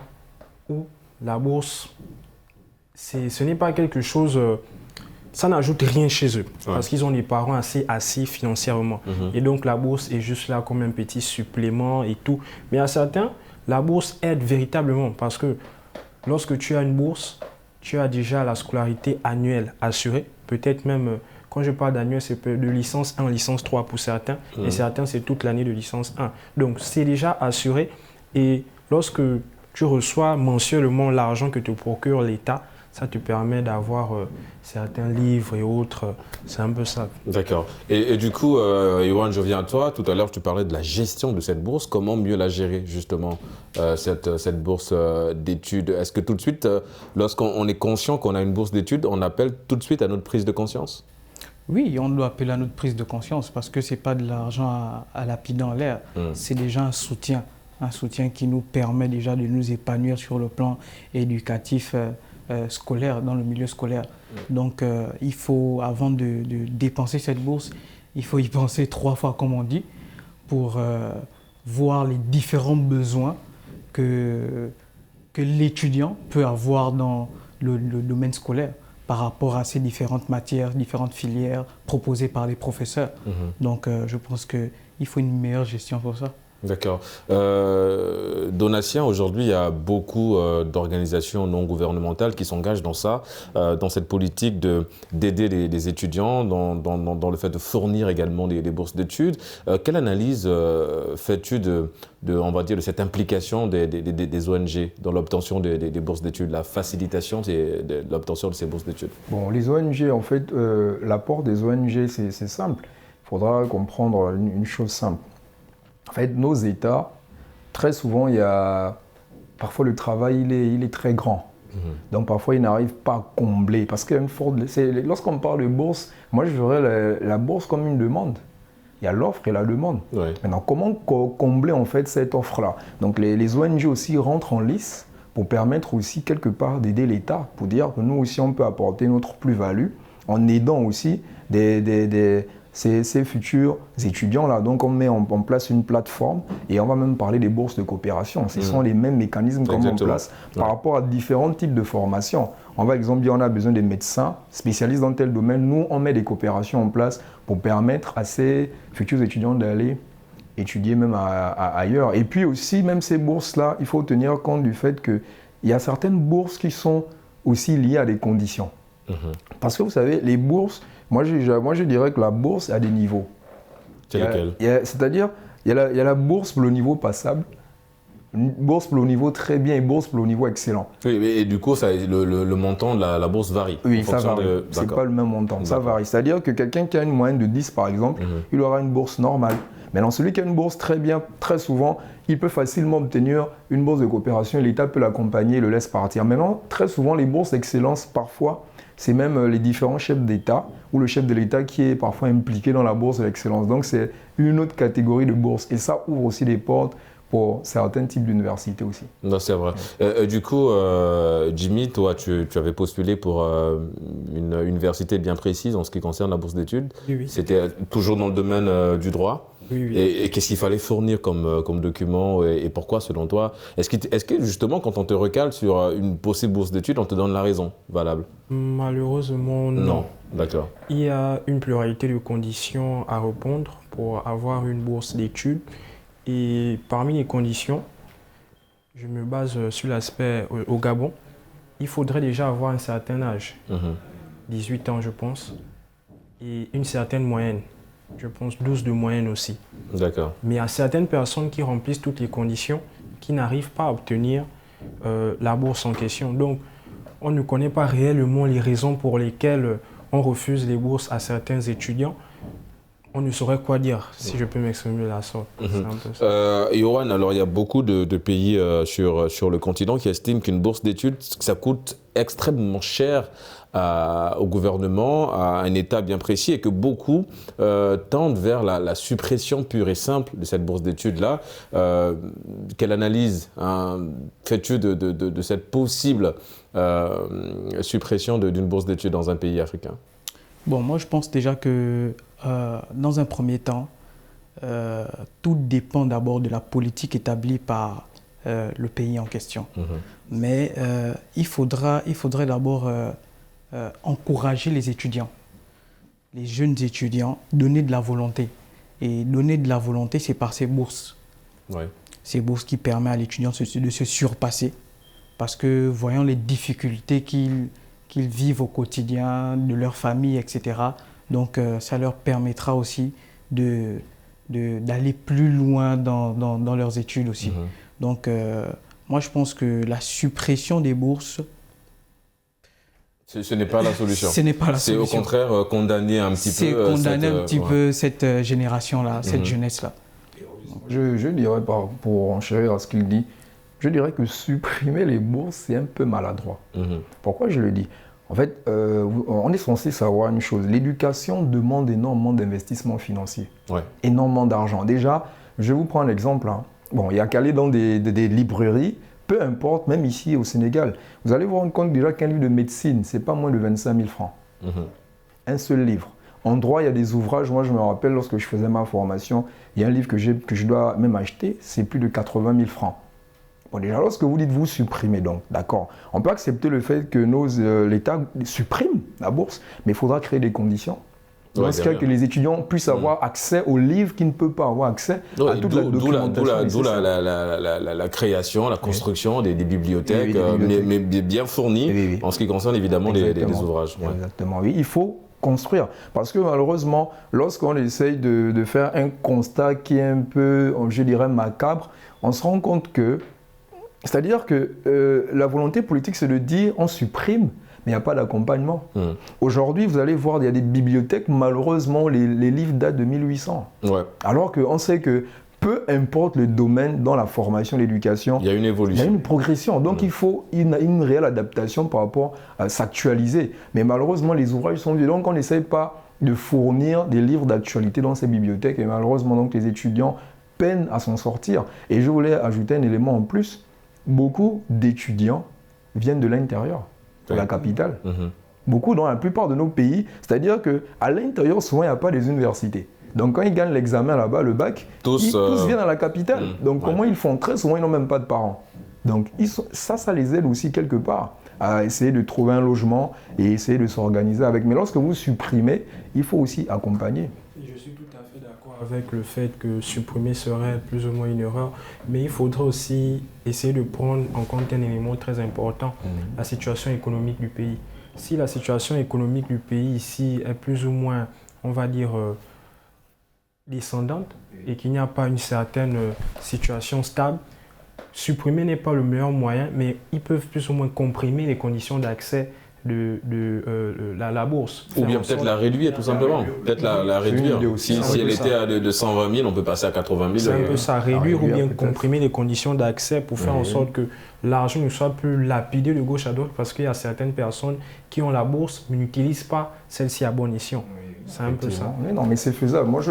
où la bourse, ce n'est pas quelque chose, ça n'ajoute rien chez eux. Parce qu'ils ont des parents assez assis financièrement. Et donc la bourse est juste là comme un petit supplément et tout. Mais à certains, la bourse aide véritablement parce que lorsque tu as une bourse, tu as déjà la scolarité annuelle assurée. Peut-être même, quand je parle d'annuel, c'est de licence 1, licence 3 pour certains. Et certains, c'est toute l'année de licence 1. Donc, c'est déjà assuré. Et lorsque tu reçois mensuellement l'argent que te procure l'État, ça te permet d'avoir certains livres et autres. C'est un peu ça. D'accord. Et du coup, Yohan, je viens à toi. Tout à l'heure, tu parlais de la gestion de cette bourse. Comment mieux la gérer, justement, cette bourse d'études? Est-ce que tout de suite, lorsqu'on est conscient qu'on a une bourse d'études, on appelle tout de suite à notre prise de conscience? Oui, on doit appeler à notre prise de conscience parce que ce n'est pas de l'argent à lapider en l'air. C'est déjà un soutien qui nous permet déjà de nous épanouir sur le plan éducatif scolaire, dans le milieu scolaire. Donc, il faut, avant de dépenser cette bourse, il faut y penser 3 fois, comme on dit, pour voir les différents besoins que l'étudiant peut avoir dans le domaine scolaire par rapport à ces différentes matières, différentes filières proposées par les professeurs. Donc, je pense qu'il faut une meilleure gestion pour ça. D'accord. Donatien, aujourd'hui, il y a beaucoup d'organisations non gouvernementales qui s'engagent dans ça, dans cette politique d'aider les étudiants, dans le fait de fournir également des bourses d'études. Quelle analyse fais-tu on va dire, de cette implication des ONG dans l'obtention des bourses d'études, la facilitation de l'obtention de ces bourses d'études? Bon, les ONG, en fait, l'apport des ONG, c'est simple. Il faudra comprendre une chose simple. En fait, nos États, très souvent, parfois le travail, il est très grand. Donc parfois, ils n'arrivent pas à combler. Parce qu'il y a une forte... Lorsqu'on parle de bourse, moi, je verrais la bourse comme une demande. Il y a l'offre et la demande. Ouais. Maintenant, comment combler en fait cette offre-là? Donc les ONG aussi rentrent en lice pour permettre aussi quelque part d'aider l'État, pour dire que nous aussi, on peut apporter notre plus-value en aidant aussi ces futurs étudiants-là. Donc on met en place une plateforme et on va même parler des bourses de coopération. Ce sont les mêmes mécanismes qu'on met en place par rapport à différents types de formations. On va exemple dire on a besoin des médecins spécialistes dans tel domaine. Nous, on met des coopérations en place pour permettre à ces futurs étudiants d'aller étudier même ailleurs. Et puis aussi, même ces bourses-là, il faut tenir compte du fait qu'il y a certaines bourses qui sont aussi liées à des conditions. Parce que vous savez, les bourses, moi je dirais que la bourse a des niveaux. C'est lesquels? C'est-à-dire, il y a la bourse pour le niveau passable, une bourse pour le niveau très bien et bourse pour le niveau excellent. Oui, et du coup, le montant de la bourse varie. Oui, ça varie. C'est pas le même montant, ça varie. C'est-à-dire que quelqu'un qui a une moyenne de 10 par exemple, il aura une bourse normale. Maintenant, celui qui a une bourse très bien, très souvent, il peut facilement obtenir une bourse de coopération et l'État peut l'accompagner et le laisse partir. Maintenant, très souvent, les bourses d'excellence, parfois, c'est même les différents chefs d'État ou le chef de l'État qui est parfois impliqué dans la bourse de l'excellence. Donc, c'est une autre catégorie de bourse et ça ouvre aussi des portes pour certains types d'universités aussi. Non, c'est vrai. Du coup, Jimmy, toi, tu avais postulé pour une université bien précise en ce qui concerne la bourse d'études. Oui. C'était toujours dans le domaine du droit. Oui. Et qu'est-ce qu'il fallait fournir comme document et pourquoi, selon toi? Est-ce que justement, quand on te recale sur une possible bourse d'études, on te donne la raison valable? Malheureusement, non. D'accord. Il y a une pluralité de conditions à répondre pour avoir une bourse d'études. Et parmi les conditions, je me base sur l'aspect au Gabon. Il faudrait déjà avoir un certain âge, 18 ans je pense, et une certaine moyenne. je pense 12 de moyenne aussi. D'accord. Mais il y a certaines personnes qui remplissent toutes les conditions, qui n'arrivent pas à obtenir la bourse en question. Donc, on ne connaît pas réellement les raisons pour lesquelles on refuse les bourses à certains étudiants. On ne saurait quoi dire, si je peux m'exprimer de la sorte. C'est un peu ça. Yohan, alors il y a beaucoup de pays sur le continent qui estiment qu'une bourse d'études, ça coûte extrêmement cher au gouvernement, à un État bien précis, et que beaucoup tendent vers la suppression pure et simple de cette bourse d'études-là. Quelle analyse fais-tu de cette possible suppression d'une bourse d'études dans un pays africain? Bon, moi je pense déjà que dans un premier temps, tout dépend d'abord de la politique établie par le pays en question. Mais il faudrait d'abord encourager les étudiants, les jeunes étudiants, donner de la volonté. Et donner de la volonté, c'est par ces bourses. Ouais. Ces bourses qui permettent à l'étudiant de se surpasser. Parce que voyant les difficultés qu'ils vivent au quotidien, de leur famille, etc. Donc ça leur permettra aussi d'aller plus loin dans leurs études aussi. Donc moi je pense que la suppression des bourses, ce n'est pas la solution. Ce n'est pas la solution. C'est au contraire condamner un petit peu. C'est condamner un petit peu cette génération-là, cette jeunesse-là. Je dirais, pour enchérir à ce qu'il dit, je dirais que supprimer les bourses, c'est un peu maladroit. Pourquoi je le dis? En fait, on est censé savoir une chose. L'éducation demande énormément d'investissement financier. Énormément d'argent. Déjà, je vais vous prendre l'exemple. Bon, il y a qu'à aller dans des librairies, peu importe, même ici au Sénégal. Vous allez vous rendre compte déjà qu'un livre de médecine, c'est pas moins de 25 000 francs. Un seul livre. En droit, il y a des ouvrages. Moi, je me rappelle, lorsque je faisais ma formation, il y a un livre que je dois même acheter, c'est plus de 80 000 francs. Bon, déjà, lorsque vous dites vous supprimez, donc, d'accord, on peut accepter le fait que l'État supprime la bourse, mais il faudra créer des conditions. Dans ce cas, que les étudiants puissent avoir accès aux livres qui ne peuvent pas avoir accès à toute la documentation. D'où la création, la construction des bibliothèques, mais bien fournies en ce qui concerne évidemment les ouvrages. Exactement, oui, il faut construire. Parce que malheureusement, lorsqu'on essaye de faire un constat qui est un peu, je dirais, macabre, on se rend compte que, c'est-à-dire que la volonté politique, c'est de dire on supprime, mais il n'y a pas d'accompagnement. Aujourd'hui, vous allez voir, il y a des bibliothèques, malheureusement, les livres datent de 1800. Alors qu'on sait que peu importe le domaine dans la formation, l'éducation, il y a une évolution. Il y a une progression. Donc il faut une réelle adaptation par rapport à s'actualiser. Mais malheureusement, les ouvrages sont vieux. Donc on n'essaye pas de fournir des livres d'actualité dans ces bibliothèques. Et malheureusement, donc, les étudiants peinent à s'en sortir. Et je voulais ajouter un élément en plus. Beaucoup d'étudiants viennent de l'intérieur, de la capitale. Beaucoup dans la plupart de nos pays. C'est-à-dire qu'à l'intérieur, souvent, il n'y a pas des universités. Donc quand ils gagnent l'examen là-bas, le bac, tous viennent à la capitale. Donc comment ils font? Très souvent, ils n'ont même pas de parents. Donc ça les aide aussi quelque part à essayer de trouver un logement et essayer de s'organiser avec. Mais lorsque vous supprimez, il faut aussi accompagner. Je suis tout à fait d'accord avec le fait que supprimer serait plus ou moins une erreur, mais il faudrait aussi essayer de prendre en compte un élément très important, la situation économique du pays. Si la situation économique du pays ici est plus ou moins, on va dire, descendante et qu'il n'y a pas une certaine situation stable, supprimer n'est pas le meilleur moyen, mais ils peuvent plus ou moins comprimer les conditions d'accès de la bourse. Ou bien peut-être la réduire tout simplement. Peut-être la réduire. Si elle était de 120 000, on peut passer à 80 000. C'est un peu ça, réduire ou bien comprimer les conditions d'accès pour faire en sorte que l'argent ne soit plus lapidé de gauche à droite, parce qu'il y a certaines personnes qui ont la bourse mais n'utilisent pas celle-ci à bon escient. C'est un peu ça. Mais non, mais c'est faisable. Moi,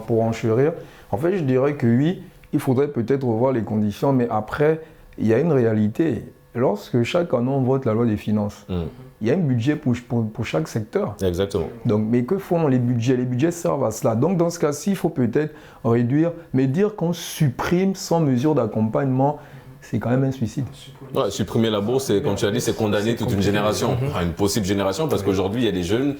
pour enchérir, en fait, je dirais que oui, il faudrait peut-être revoir les conditions, mais après, il y a une réalité. Lorsque chaque année, on vote la loi des finances, il y a un budget pour chaque secteur. Exactement. Donc, mais que font les budgets? Les budgets servent à cela. Donc, dans ce cas-ci, il faut peut-être réduire, mais dire qu'on supprime sans mesure d'accompagnement, c'est quand même un suicide. Supprimer la bourse, comme tu as dit, c'est condamner toute une génération, une possible génération, parce qu'aujourd'hui, il y a des jeunes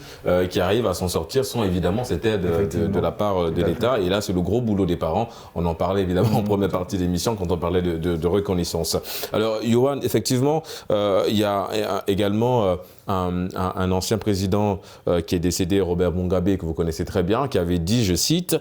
qui arrivent à s'en sortir sans évidemment cette aide de la part de l'État. Et là, c'est le gros boulot des parents. On en parlait évidemment en première partie de l'émission quand on parlait de reconnaissance. Alors, Yohan, effectivement, il y a également un ancien président qui est décédé, Robert Mugabe, que vous connaissez très bien, qui avait dit, je cite,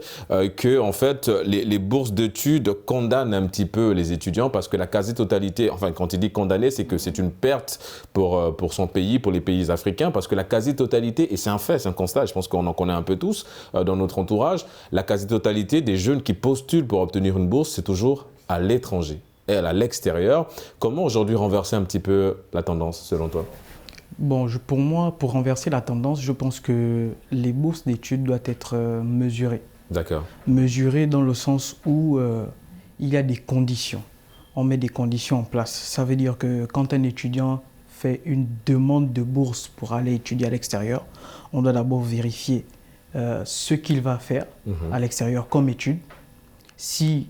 que en fait, les bourses d'études condamnent un petit peu les étudiants parce que la quasi-totalité, enfin quand il dit condamner, c'est que c'est une perte pour son pays, pour les pays africains, parce que la quasi-totalité, et c'est un fait, c'est un constat, je pense qu'on en connaît un peu tous dans notre entourage, la quasi-totalité des jeunes qui postulent pour obtenir une bourse, c'est toujours à l'étranger et à l'extérieur. Comment aujourd'hui renverser un petit peu la tendance, selon toi ? Bon, pour moi, pour renverser la tendance, je pense que les bourses d'études doivent être mesurées. D'accord. Mesurées dans le sens où il y a des conditions. On met des conditions en place. Ça veut dire que quand un étudiant fait une demande de bourse pour aller étudier à l'extérieur, on doit d'abord vérifier ce qu'il va faire à l'extérieur comme études. Si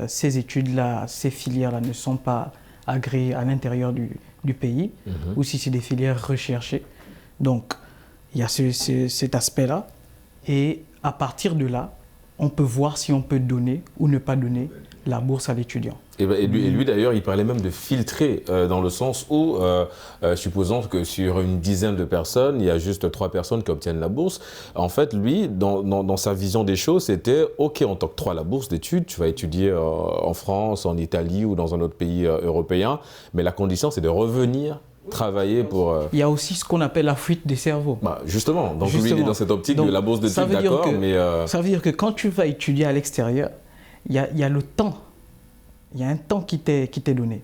ces études-là, ces filières-là ne sont pas agréées à l'intérieur du pays, ou si c'est des filières recherchées. Donc, il y a cet aspect-là. Et à partir de là, on peut voir si on peut donner ou ne pas donner la bourse à l'étudiant. Et lui d'ailleurs, il parlait même de filtrer, dans le sens où, supposons que sur une dizaine de personnes, il y a juste 3 personnes qui obtiennent la bourse. En fait, lui, dans sa vision des choses, c'était « Ok, on t'octroie la bourse d'études, tu vas étudier en France, en Italie ou dans un autre pays européen, mais la condition, c'est de revenir travailler pour... Il y a aussi ce qu'on appelle la fuite des cerveaux. Justement, donc lui, il est dans cette optique de la bourse d'études, d'accord, mais... Ça veut dire que quand tu vas étudier à l'extérieur, il y a le temps. Il y a un temps qui t'est donné,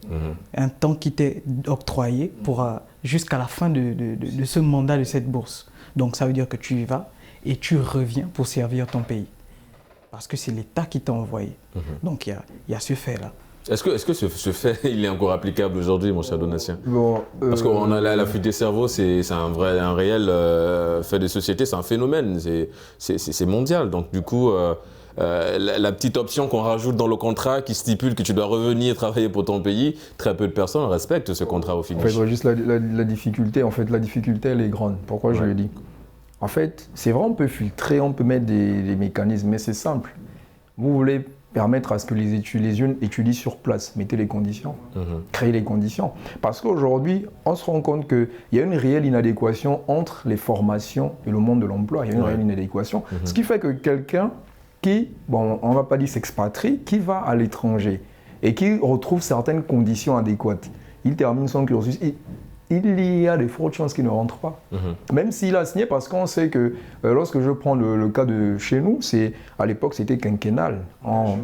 un temps qui t'est octroyé pour jusqu'à la fin de ce mandat de cette bourse. Donc ça veut dire que tu y vas et tu reviens pour servir ton pays. Parce que c'est l'État qui t'a envoyé. Donc il y a ce fait-là. Est-ce que ce fait, il est encore applicable aujourd'hui, mon cher Donatien ? Bon, Parce qu'on a la fuite des cerveaux, c'est un réel fait de société, c'est un phénomène, c'est mondial. Donc du coup, la petite option qu'on rajoute dans le contrat qui stipule que tu dois revenir travailler pour ton pays, très peu de personnes respectent ce contrat au final. En fait, juste la difficulté, elle est grande. Pourquoi je le dis ? En fait, c'est vrai, on peut filtrer, on peut mettre des mécanismes, mais c'est simple. Vous voulez permettre à ce que les jeunes étudient sur place, mettez les conditions, créez les conditions. Parce qu'aujourd'hui, on se rend compte qu'il y a une réelle inadéquation entre les formations et le monde de l'emploi. Il y a une réelle inadéquation. Ce qui fait que quelqu'un qui, bon, on ne va pas dire s'expatrie, qui va à l'étranger et qui retrouve certaines conditions adéquates, il termine son cursus. Il y a des fortes chances qu'il ne rentre pas. Même s'il a signé, parce qu'on sait que lorsque je prends le cas de chez nous, à l'époque c'était quinquennal.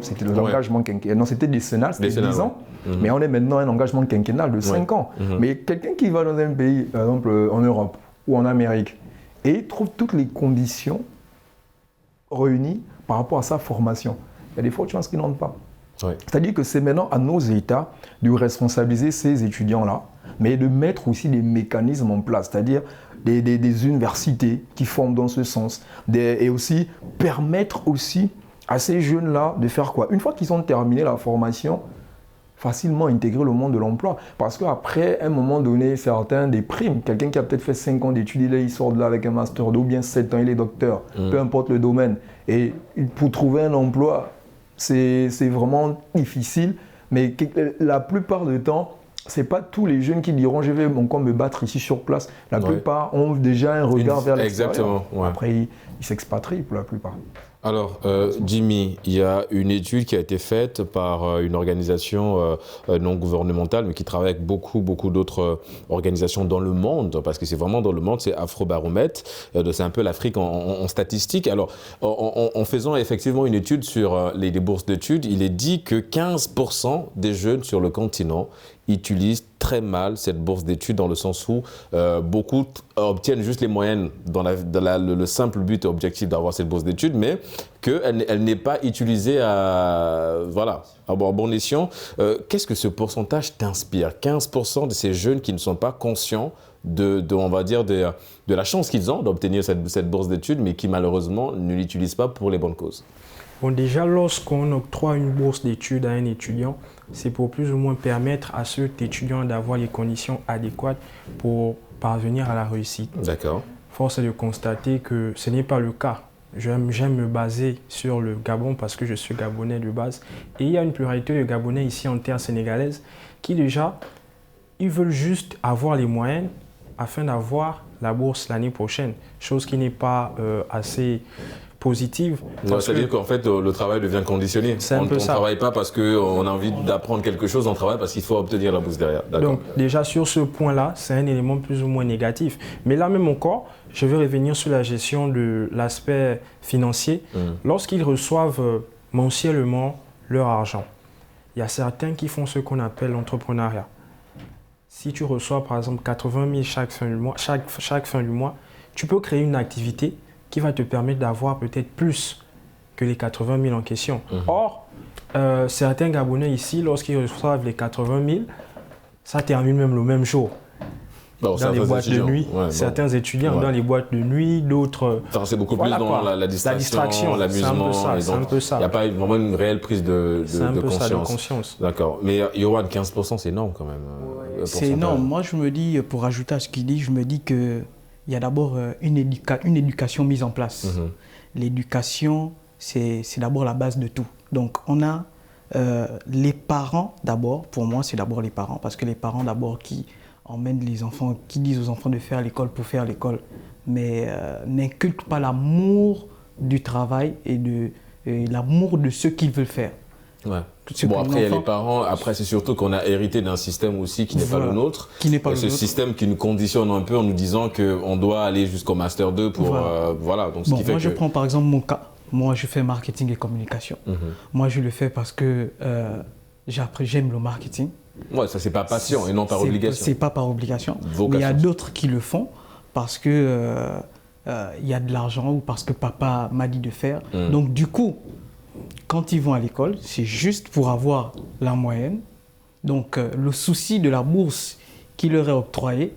C'était l'engagement quinquennal. Non, c'était décennal, c'était 10 ans. Mais on est maintenant à un engagement quinquennal de 5 ans. Mais quelqu'un qui va dans un pays, par exemple en Europe ou en Amérique, et trouve toutes les conditions réunies par rapport à sa formation, il y a des fortes chances qu'il n'entre pas. C'est-à-dire que c'est maintenant à nos États de responsabiliser ces étudiants-là, mais de mettre aussi des mécanismes en place, c'est-à-dire des universités qui forment dans ce sens, et aussi permettre aussi à ces jeunes-là de faire quoi ? Une fois qu'ils ont terminé la formation, facilement intégrer le monde de l'emploi. Parce qu'après, à un moment donné, certains dépriment. Quelqu'un qui a peut-être fait 5 ans d'études, il sort de là avec un master 2 ou bien 7 ans, il est docteur, peu importe le domaine. Et pour trouver un emploi, c'est vraiment difficile, mais la plupart du temps, ce n'est pas tous les jeunes qui diront « je vais encore me battre ici sur place ». La plupart ont déjà un regard vers l'extérieur. Exactement. Après, ils s'expatrient pour la plupart. Alors, Jimmy, il y a une étude qui a été faite par une organisation non gouvernementale, mais qui travaille avec beaucoup d'autres organisations dans le monde, parce que c'est vraiment dans le monde, c'est Afrobaromètre, c'est un peu l'Afrique en statistique. Alors, en faisant effectivement une étude sur les bourses d'études, il est dit que 15% des jeunes sur le continent utilisent très mal cette bourse d'études, dans le sens où beaucoup obtiennent juste les moyennes dans le simple but et objectif d'avoir cette bourse d'études, mais qu'elle n'est pas utilisée à bon escient. Qu'est-ce que ce pourcentage t'inspire ? 15% de ces jeunes qui ne sont pas conscients de la chance qu'ils ont d'obtenir cette bourse d'études, mais qui malheureusement ne l'utilisent pas pour les bonnes causes. Bon, déjà, lorsqu'on octroie une bourse d'études à un étudiant, c'est pour plus ou moins permettre à cet étudiant d'avoir les conditions adéquates pour parvenir à la réussite. D'accord. Force est de constater que ce n'est pas le cas. J'aime me baser sur le Gabon parce que je suis Gabonais de base. Et il y a une pluralité de Gabonais ici en terre sénégalaise qui déjà, ils veulent juste avoir les moyens afin d'avoir la bourse l'année prochaine, chose qui n'est pas assez positive. C'est-à-dire qu'en fait, le travail devient conditionné. On ne travaille pas parce qu'on a envie d'apprendre quelque chose, on travaille parce qu'il faut obtenir la bourse derrière. Donc déjà sur ce point-là, c'est un élément plus ou moins négatif. Mais là même encore, je vais revenir sur la gestion de l'aspect financier. Lorsqu'ils reçoivent mensuellement leur argent, il y a certains qui font ce qu'on appelle l'entrepreneuriat. Si tu reçois par exemple 80 000 chaque fin du mois, tu peux créer une activité qui va te permettre d'avoir peut-être plus que les 80 000 en question. Or, certains Gabonais ici, lorsqu'ils reçoivent les 80 000, ça termine même le même jour. Dans les boîtes de nuit, certains étudiants dans les boîtes de nuit, d'autres... C'est beaucoup plus dans la distraction, l'amusement. C'est un peu ça. Il n'y a pas vraiment une réelle prise de conscience. D'accord. Mais Yoann, 15%, c'est énorme quand même. C'est énorme. Moi, je me dis, pour ajouter à ce qu'il dit, je me dis qu'il y a d'abord une éducation mise en place. L'éducation, c'est d'abord la base de tout. Donc, on a les parents d'abord. Pour moi, c'est d'abord les parents. Parce que les parents d'abord qui emmènent les enfants, qui disent aux enfants de faire l'école pour faire l'école, mais n'inculquent pas l'amour du travail et l'amour de ce qu'ils veulent faire. Ouais. Bon, après, il y a les parents. Après, c'est surtout qu'on a hérité d'un système aussi qui n'est pas le nôtre. Ce système qui nous conditionne un peu en nous disant qu'on doit aller jusqu'au Master 2 pour... Voilà. Donc, ce qui fait moi, je prends par exemple mon cas. Moi, je fais marketing et communication. Moi, je le fais parce que j'aime le marketing. Ouais, ça, c'est pas passion et non par obligation. C'est pas par obligation. Mais il y a d'autres qui le font parce que y a de l'argent ou parce que papa m'a dit de faire. Donc, du coup, quand ils vont à l'école, c'est juste pour avoir la moyenne. Donc, le souci de la bourse qui leur est octroyée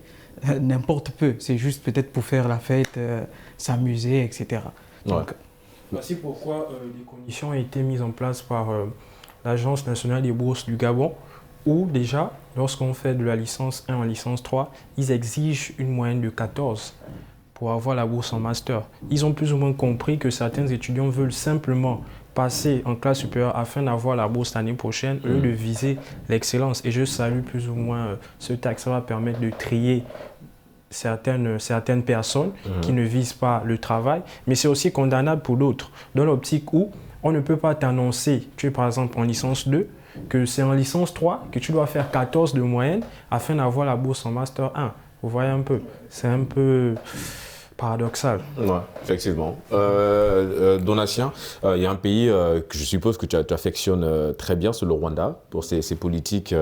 n'importe peu. C'est juste peut-être pour faire la fête, s'amuser, etc. Donc, voici pourquoi les conditions ont été mises en place par l'Agence nationale des bourses du Gabon, où déjà, lorsqu'on fait de la licence 1 en licence 3, ils exigent une moyenne de 14 pour avoir la bourse en master. Ils ont plus ou moins compris que certains étudiants veulent simplement passer en classe supérieure afin d'avoir la bourse l'année prochaine, au lieu de viser l'excellence. Et je salue plus ou moins ce texte. Ça va permettre de trier certaines personnes qui ne visent pas le travail, mais c'est aussi condamnable pour d'autres, dans l'optique où on ne peut pas t'annoncer, tu es par exemple en licence 2, que c'est en licence 3 que tu dois faire 14 de moyenne afin d'avoir la bourse en master 1. Vous voyez un peu, c'est un peu paradoxal. Ouais, effectivement. Donatien, il y a un pays que je suppose que tu affectionnes très bien, c'est le Rwanda, pour ses politiques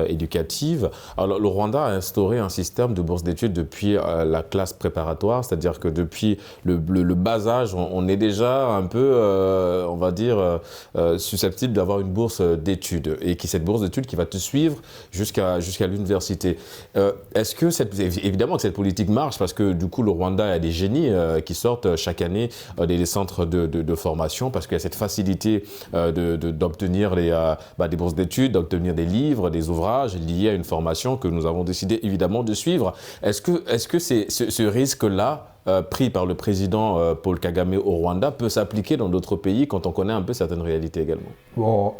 éducatives. Alors, le Rwanda a instauré un système de bourse d'études depuis la classe préparatoire, c'est-à-dire que depuis le bas âge, on est déjà un peu, on va dire, susceptible d'avoir une bourse d'études, et cette bourse d'études qui va te suivre jusqu'à l'université. Est-ce que, évidemment que cette politique marche, parce que du coup, le Rwanda, il y a des génies qui sortent chaque année des centres de formation, parce qu'il y a cette facilité d'obtenir des bourses d'études, d'obtenir des livres, des ouvrages liés à une formation que nous avons décidé évidemment de suivre. Est-ce que ce risque-là, pris par le président Paul Kagame au Rwanda, peut s'appliquer dans d'autres pays quand on connaît un peu certaines réalités également? Bon,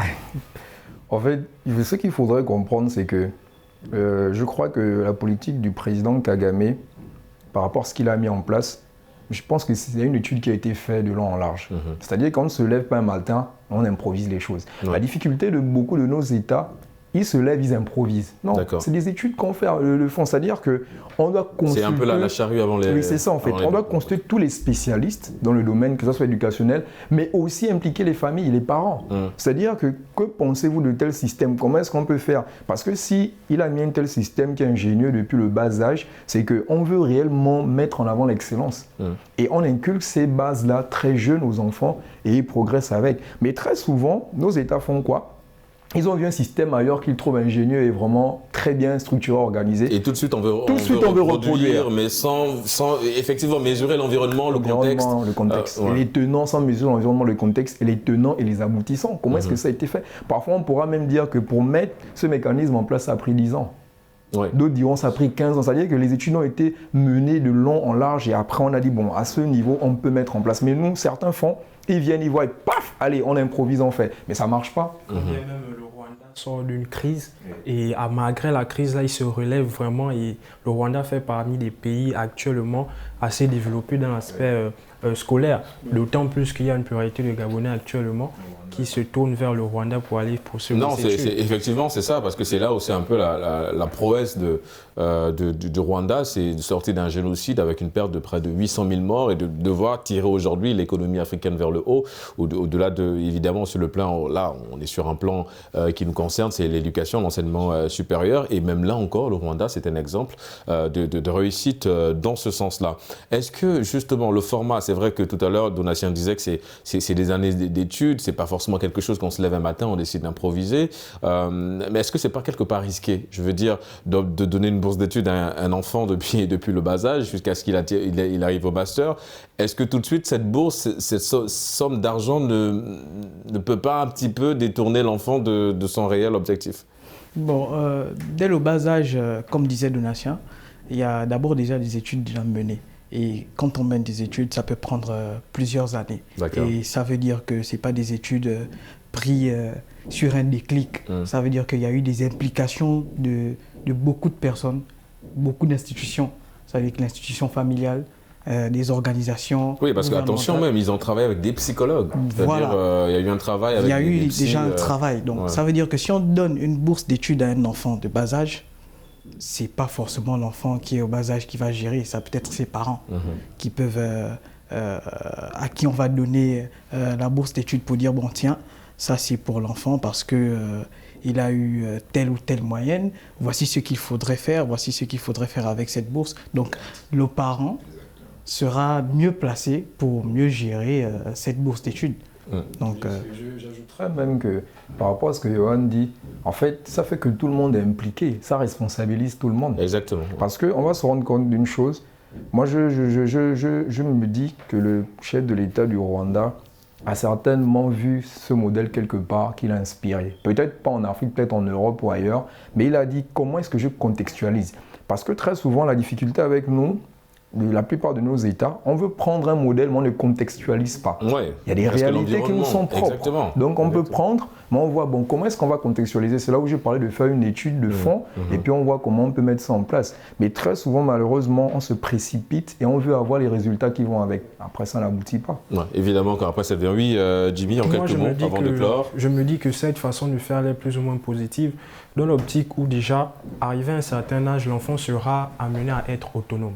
en fait, ce qu'il faudrait comprendre, c'est que je crois que la politique du président Kagame, par rapport à ce qu'il a mis en place, je pense que c'est une étude qui a été faite de long en large. C'est-à-dire qu'on ne se lève pas un matin, on improvise les choses. La difficulté de beaucoup de nos États, ils se lèvent, ils improvisent. Non, c'est des études qu'on fait le fond. C'est-à-dire qu'on doit consulter... C'est un peu la charrue avant les... Oui, c'est ça en fait. On doit consulter tous les spécialistes dans le domaine, que ce soit éducationnel, mais aussi impliquer les familles, les parents. C'est-à-dire que pensez-vous de tel système? Comment est-ce qu'on peut faire? Parce que si il a mis un tel système qui est ingénieux depuis le bas âge, c'est qu'on veut réellement mettre en avant l'excellence. Et on inculque ces bases-là très jeunes aux enfants et ils progressent avec. Mais très souvent, nos États font quoi? Ils ont vu un système ailleurs qu'ils trouvent ingénieux et vraiment très bien structuré, organisé. Et tout de suite, on veut reproduire, mais sans effectivement mesurer l'environnement, le contexte. Et les tenants, sans mesurer l'environnement, le contexte, et les tenants et les aboutissants. Comment est-ce que ça a été fait? Parfois, on pourra même dire que pour mettre ce mécanisme en place, ça a pris 10 ans. D'autres diront que ça a pris 15 ans. C'est-à-dire que les études ont été menées de long en large et après, on a dit, bon, à ce niveau, on peut mettre en place. Mais nous, certains font, ils viennent, ils voient, et paf, allez, on improvise, on fait. Mais ça ne marche pas. Il y a même le Rwanda sort d'une crise et malgré la crise, là, il se relève vraiment et le Rwanda fait parmi les pays actuellement assez développés dans l'aspect scolaire. D'autant plus qu'il y a une pluralité de Gabonais actuellement qui se tournent vers le Rwanda pour aller poursuivre ses études. Effectivement, c'est ça, parce que c'est là aussi un peu la prouesse du Rwanda, c'est de sortir d'un génocide avec une perte de près de 800 000 morts et de devoir tirer aujourd'hui l'économie africaine vers le haut, au-delà de, évidemment, sur le plan, là, on est sur un plan qui nous concerne, c'est l'éducation, l'enseignement supérieur, et même là encore, le Rwanda, c'est un exemple de réussite dans ce sens-là. Est-ce que, justement, le format, c'est vrai que tout à l'heure, Donatien disait que c'est des années d'études, c'est pas forcément quelque chose qu'on se lève un matin, on décide d'improviser, mais est-ce que c'est pas quelque part risqué? Je veux dire, de donner une bourse d'études à un enfant depuis le bas âge jusqu'à ce qu'il arrive au master, est-ce que tout de suite, cette bourse, cette somme d'argent ne peut pas un petit peu détourner l'enfant de son réel objectif? Bon, dès le bas âge, comme disait Donatien, il y a d'abord déjà des études déjà menées. Et quand on mène des études, ça peut prendre plusieurs années. Et ça veut dire que ce n'est pas des études prises sur un déclic. Ça veut dire qu'il y a eu des implications de beaucoup de personnes, beaucoup d'institutions. Ça veut dire que l'institution familiale, des organisations. Oui, parce qu'attention même, ils ont travaillé avec des psychologues. Voilà. C'est-à-dire, il y a eu un travail avec des psy. Il y a eu déjà un travail. Donc, ça veut dire que si on donne une bourse d'études à un enfant de bas âge, c'est pas forcément l'enfant qui est au bas âge qui va gérer, ça peut être ses parents qui peuvent, à qui on va donner la bourse d'études pour dire bon tiens, ça c'est pour l'enfant parce que il a eu telle ou telle moyenne, voici ce qu'il faudrait faire, voici ce qu'il faudrait faire avec cette bourse. Donc le parent sera mieux placé pour mieux gérer cette bourse d'études. Donc, j'ajouterais même que par rapport à ce que Johan dit, en fait, ça fait que tout le monde est impliqué, ça responsabilise tout le monde. Exactement. Parce qu'on va se rendre compte d'une chose, moi je me dis que le chef de l'État du Rwanda a certainement vu ce modèle quelque part qu'il a inspiré. Peut-être pas en Afrique, peut-être en Europe ou ailleurs, mais il a dit comment est-ce que je contextualise. Parce que très souvent la difficulté avec nous, la plupart de nos États, on veut prendre un modèle, mais on ne contextualise pas. Ouais, il y a des réalités qui nous sont propres. Exactement. Donc on peut prendre, mais on voit bon, comment est-ce qu'on va contextualiser. C'est là où j'ai parlé de faire une étude de fond, et puis on voit comment on peut mettre ça en place. Mais très souvent, malheureusement, on se précipite et on veut avoir les résultats qui vont avec. Après, ça n'aboutit pas. Ouais, évidemment, quand après ça vient, oui, Jimmy, en quelques mots, avant de clore. Je me dis que cette façon de faire est plus ou moins positive, dans l'optique où déjà, arrivé à un certain âge, l'enfant sera amené à être autonome.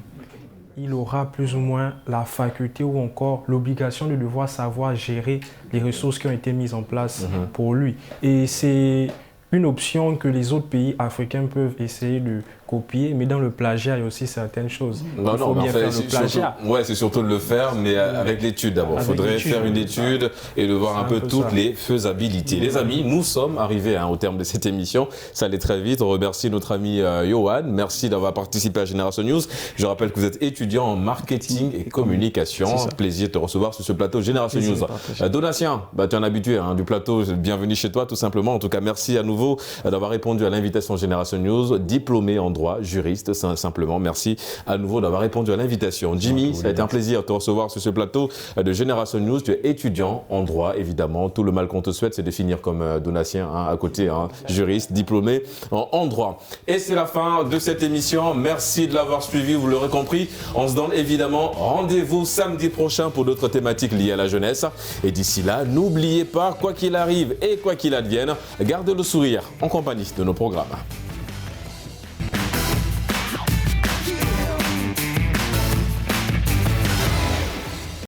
Il aura plus ou moins la faculté ou encore l'obligation de devoir savoir gérer les ressources qui ont été mises en place pour lui. Et c'est une option que les autres pays africains peuvent essayer de copier, mais dans le plagiat, il y a aussi certaines choses. Il faut bien faire le plagiat. Oui, c'est surtout de le faire, mais avec l'étude d'abord. Il faudrait faire une étude et de voir un peu toutes les faisabilités. Les amis, nous sommes arrivés au terme de cette émission. Ça allait très vite. On remercie notre ami Johan. Merci d'avoir participé à Génération News. Je rappelle que vous êtes étudiant en marketing et communication. Plaisir de te recevoir sur ce plateau Génération News. Donatien, tu es un habitué du plateau. Bienvenue chez toi, tout simplement. En tout cas, merci à nouveau d'avoir répondu à l'invitation Génération News. Diplômé en droit, juriste, simplement. Merci à nouveau d'avoir répondu à l'invitation. Jimmy, ça a été un plaisir de te recevoir sur ce plateau de Génération News. Tu es étudiant en droit, évidemment. Tout le mal qu'on te souhaite, c'est de finir comme Donatien, à côté, juriste, diplômé en droit. Et c'est la fin de cette émission. Merci de l'avoir suivi, vous l'aurez compris. On se donne évidemment rendez-vous samedi prochain pour d'autres thématiques liées à la jeunesse. Et d'ici là, n'oubliez pas, quoi qu'il arrive et quoi qu'il advienne, gardez le sourire en compagnie de nos programmes.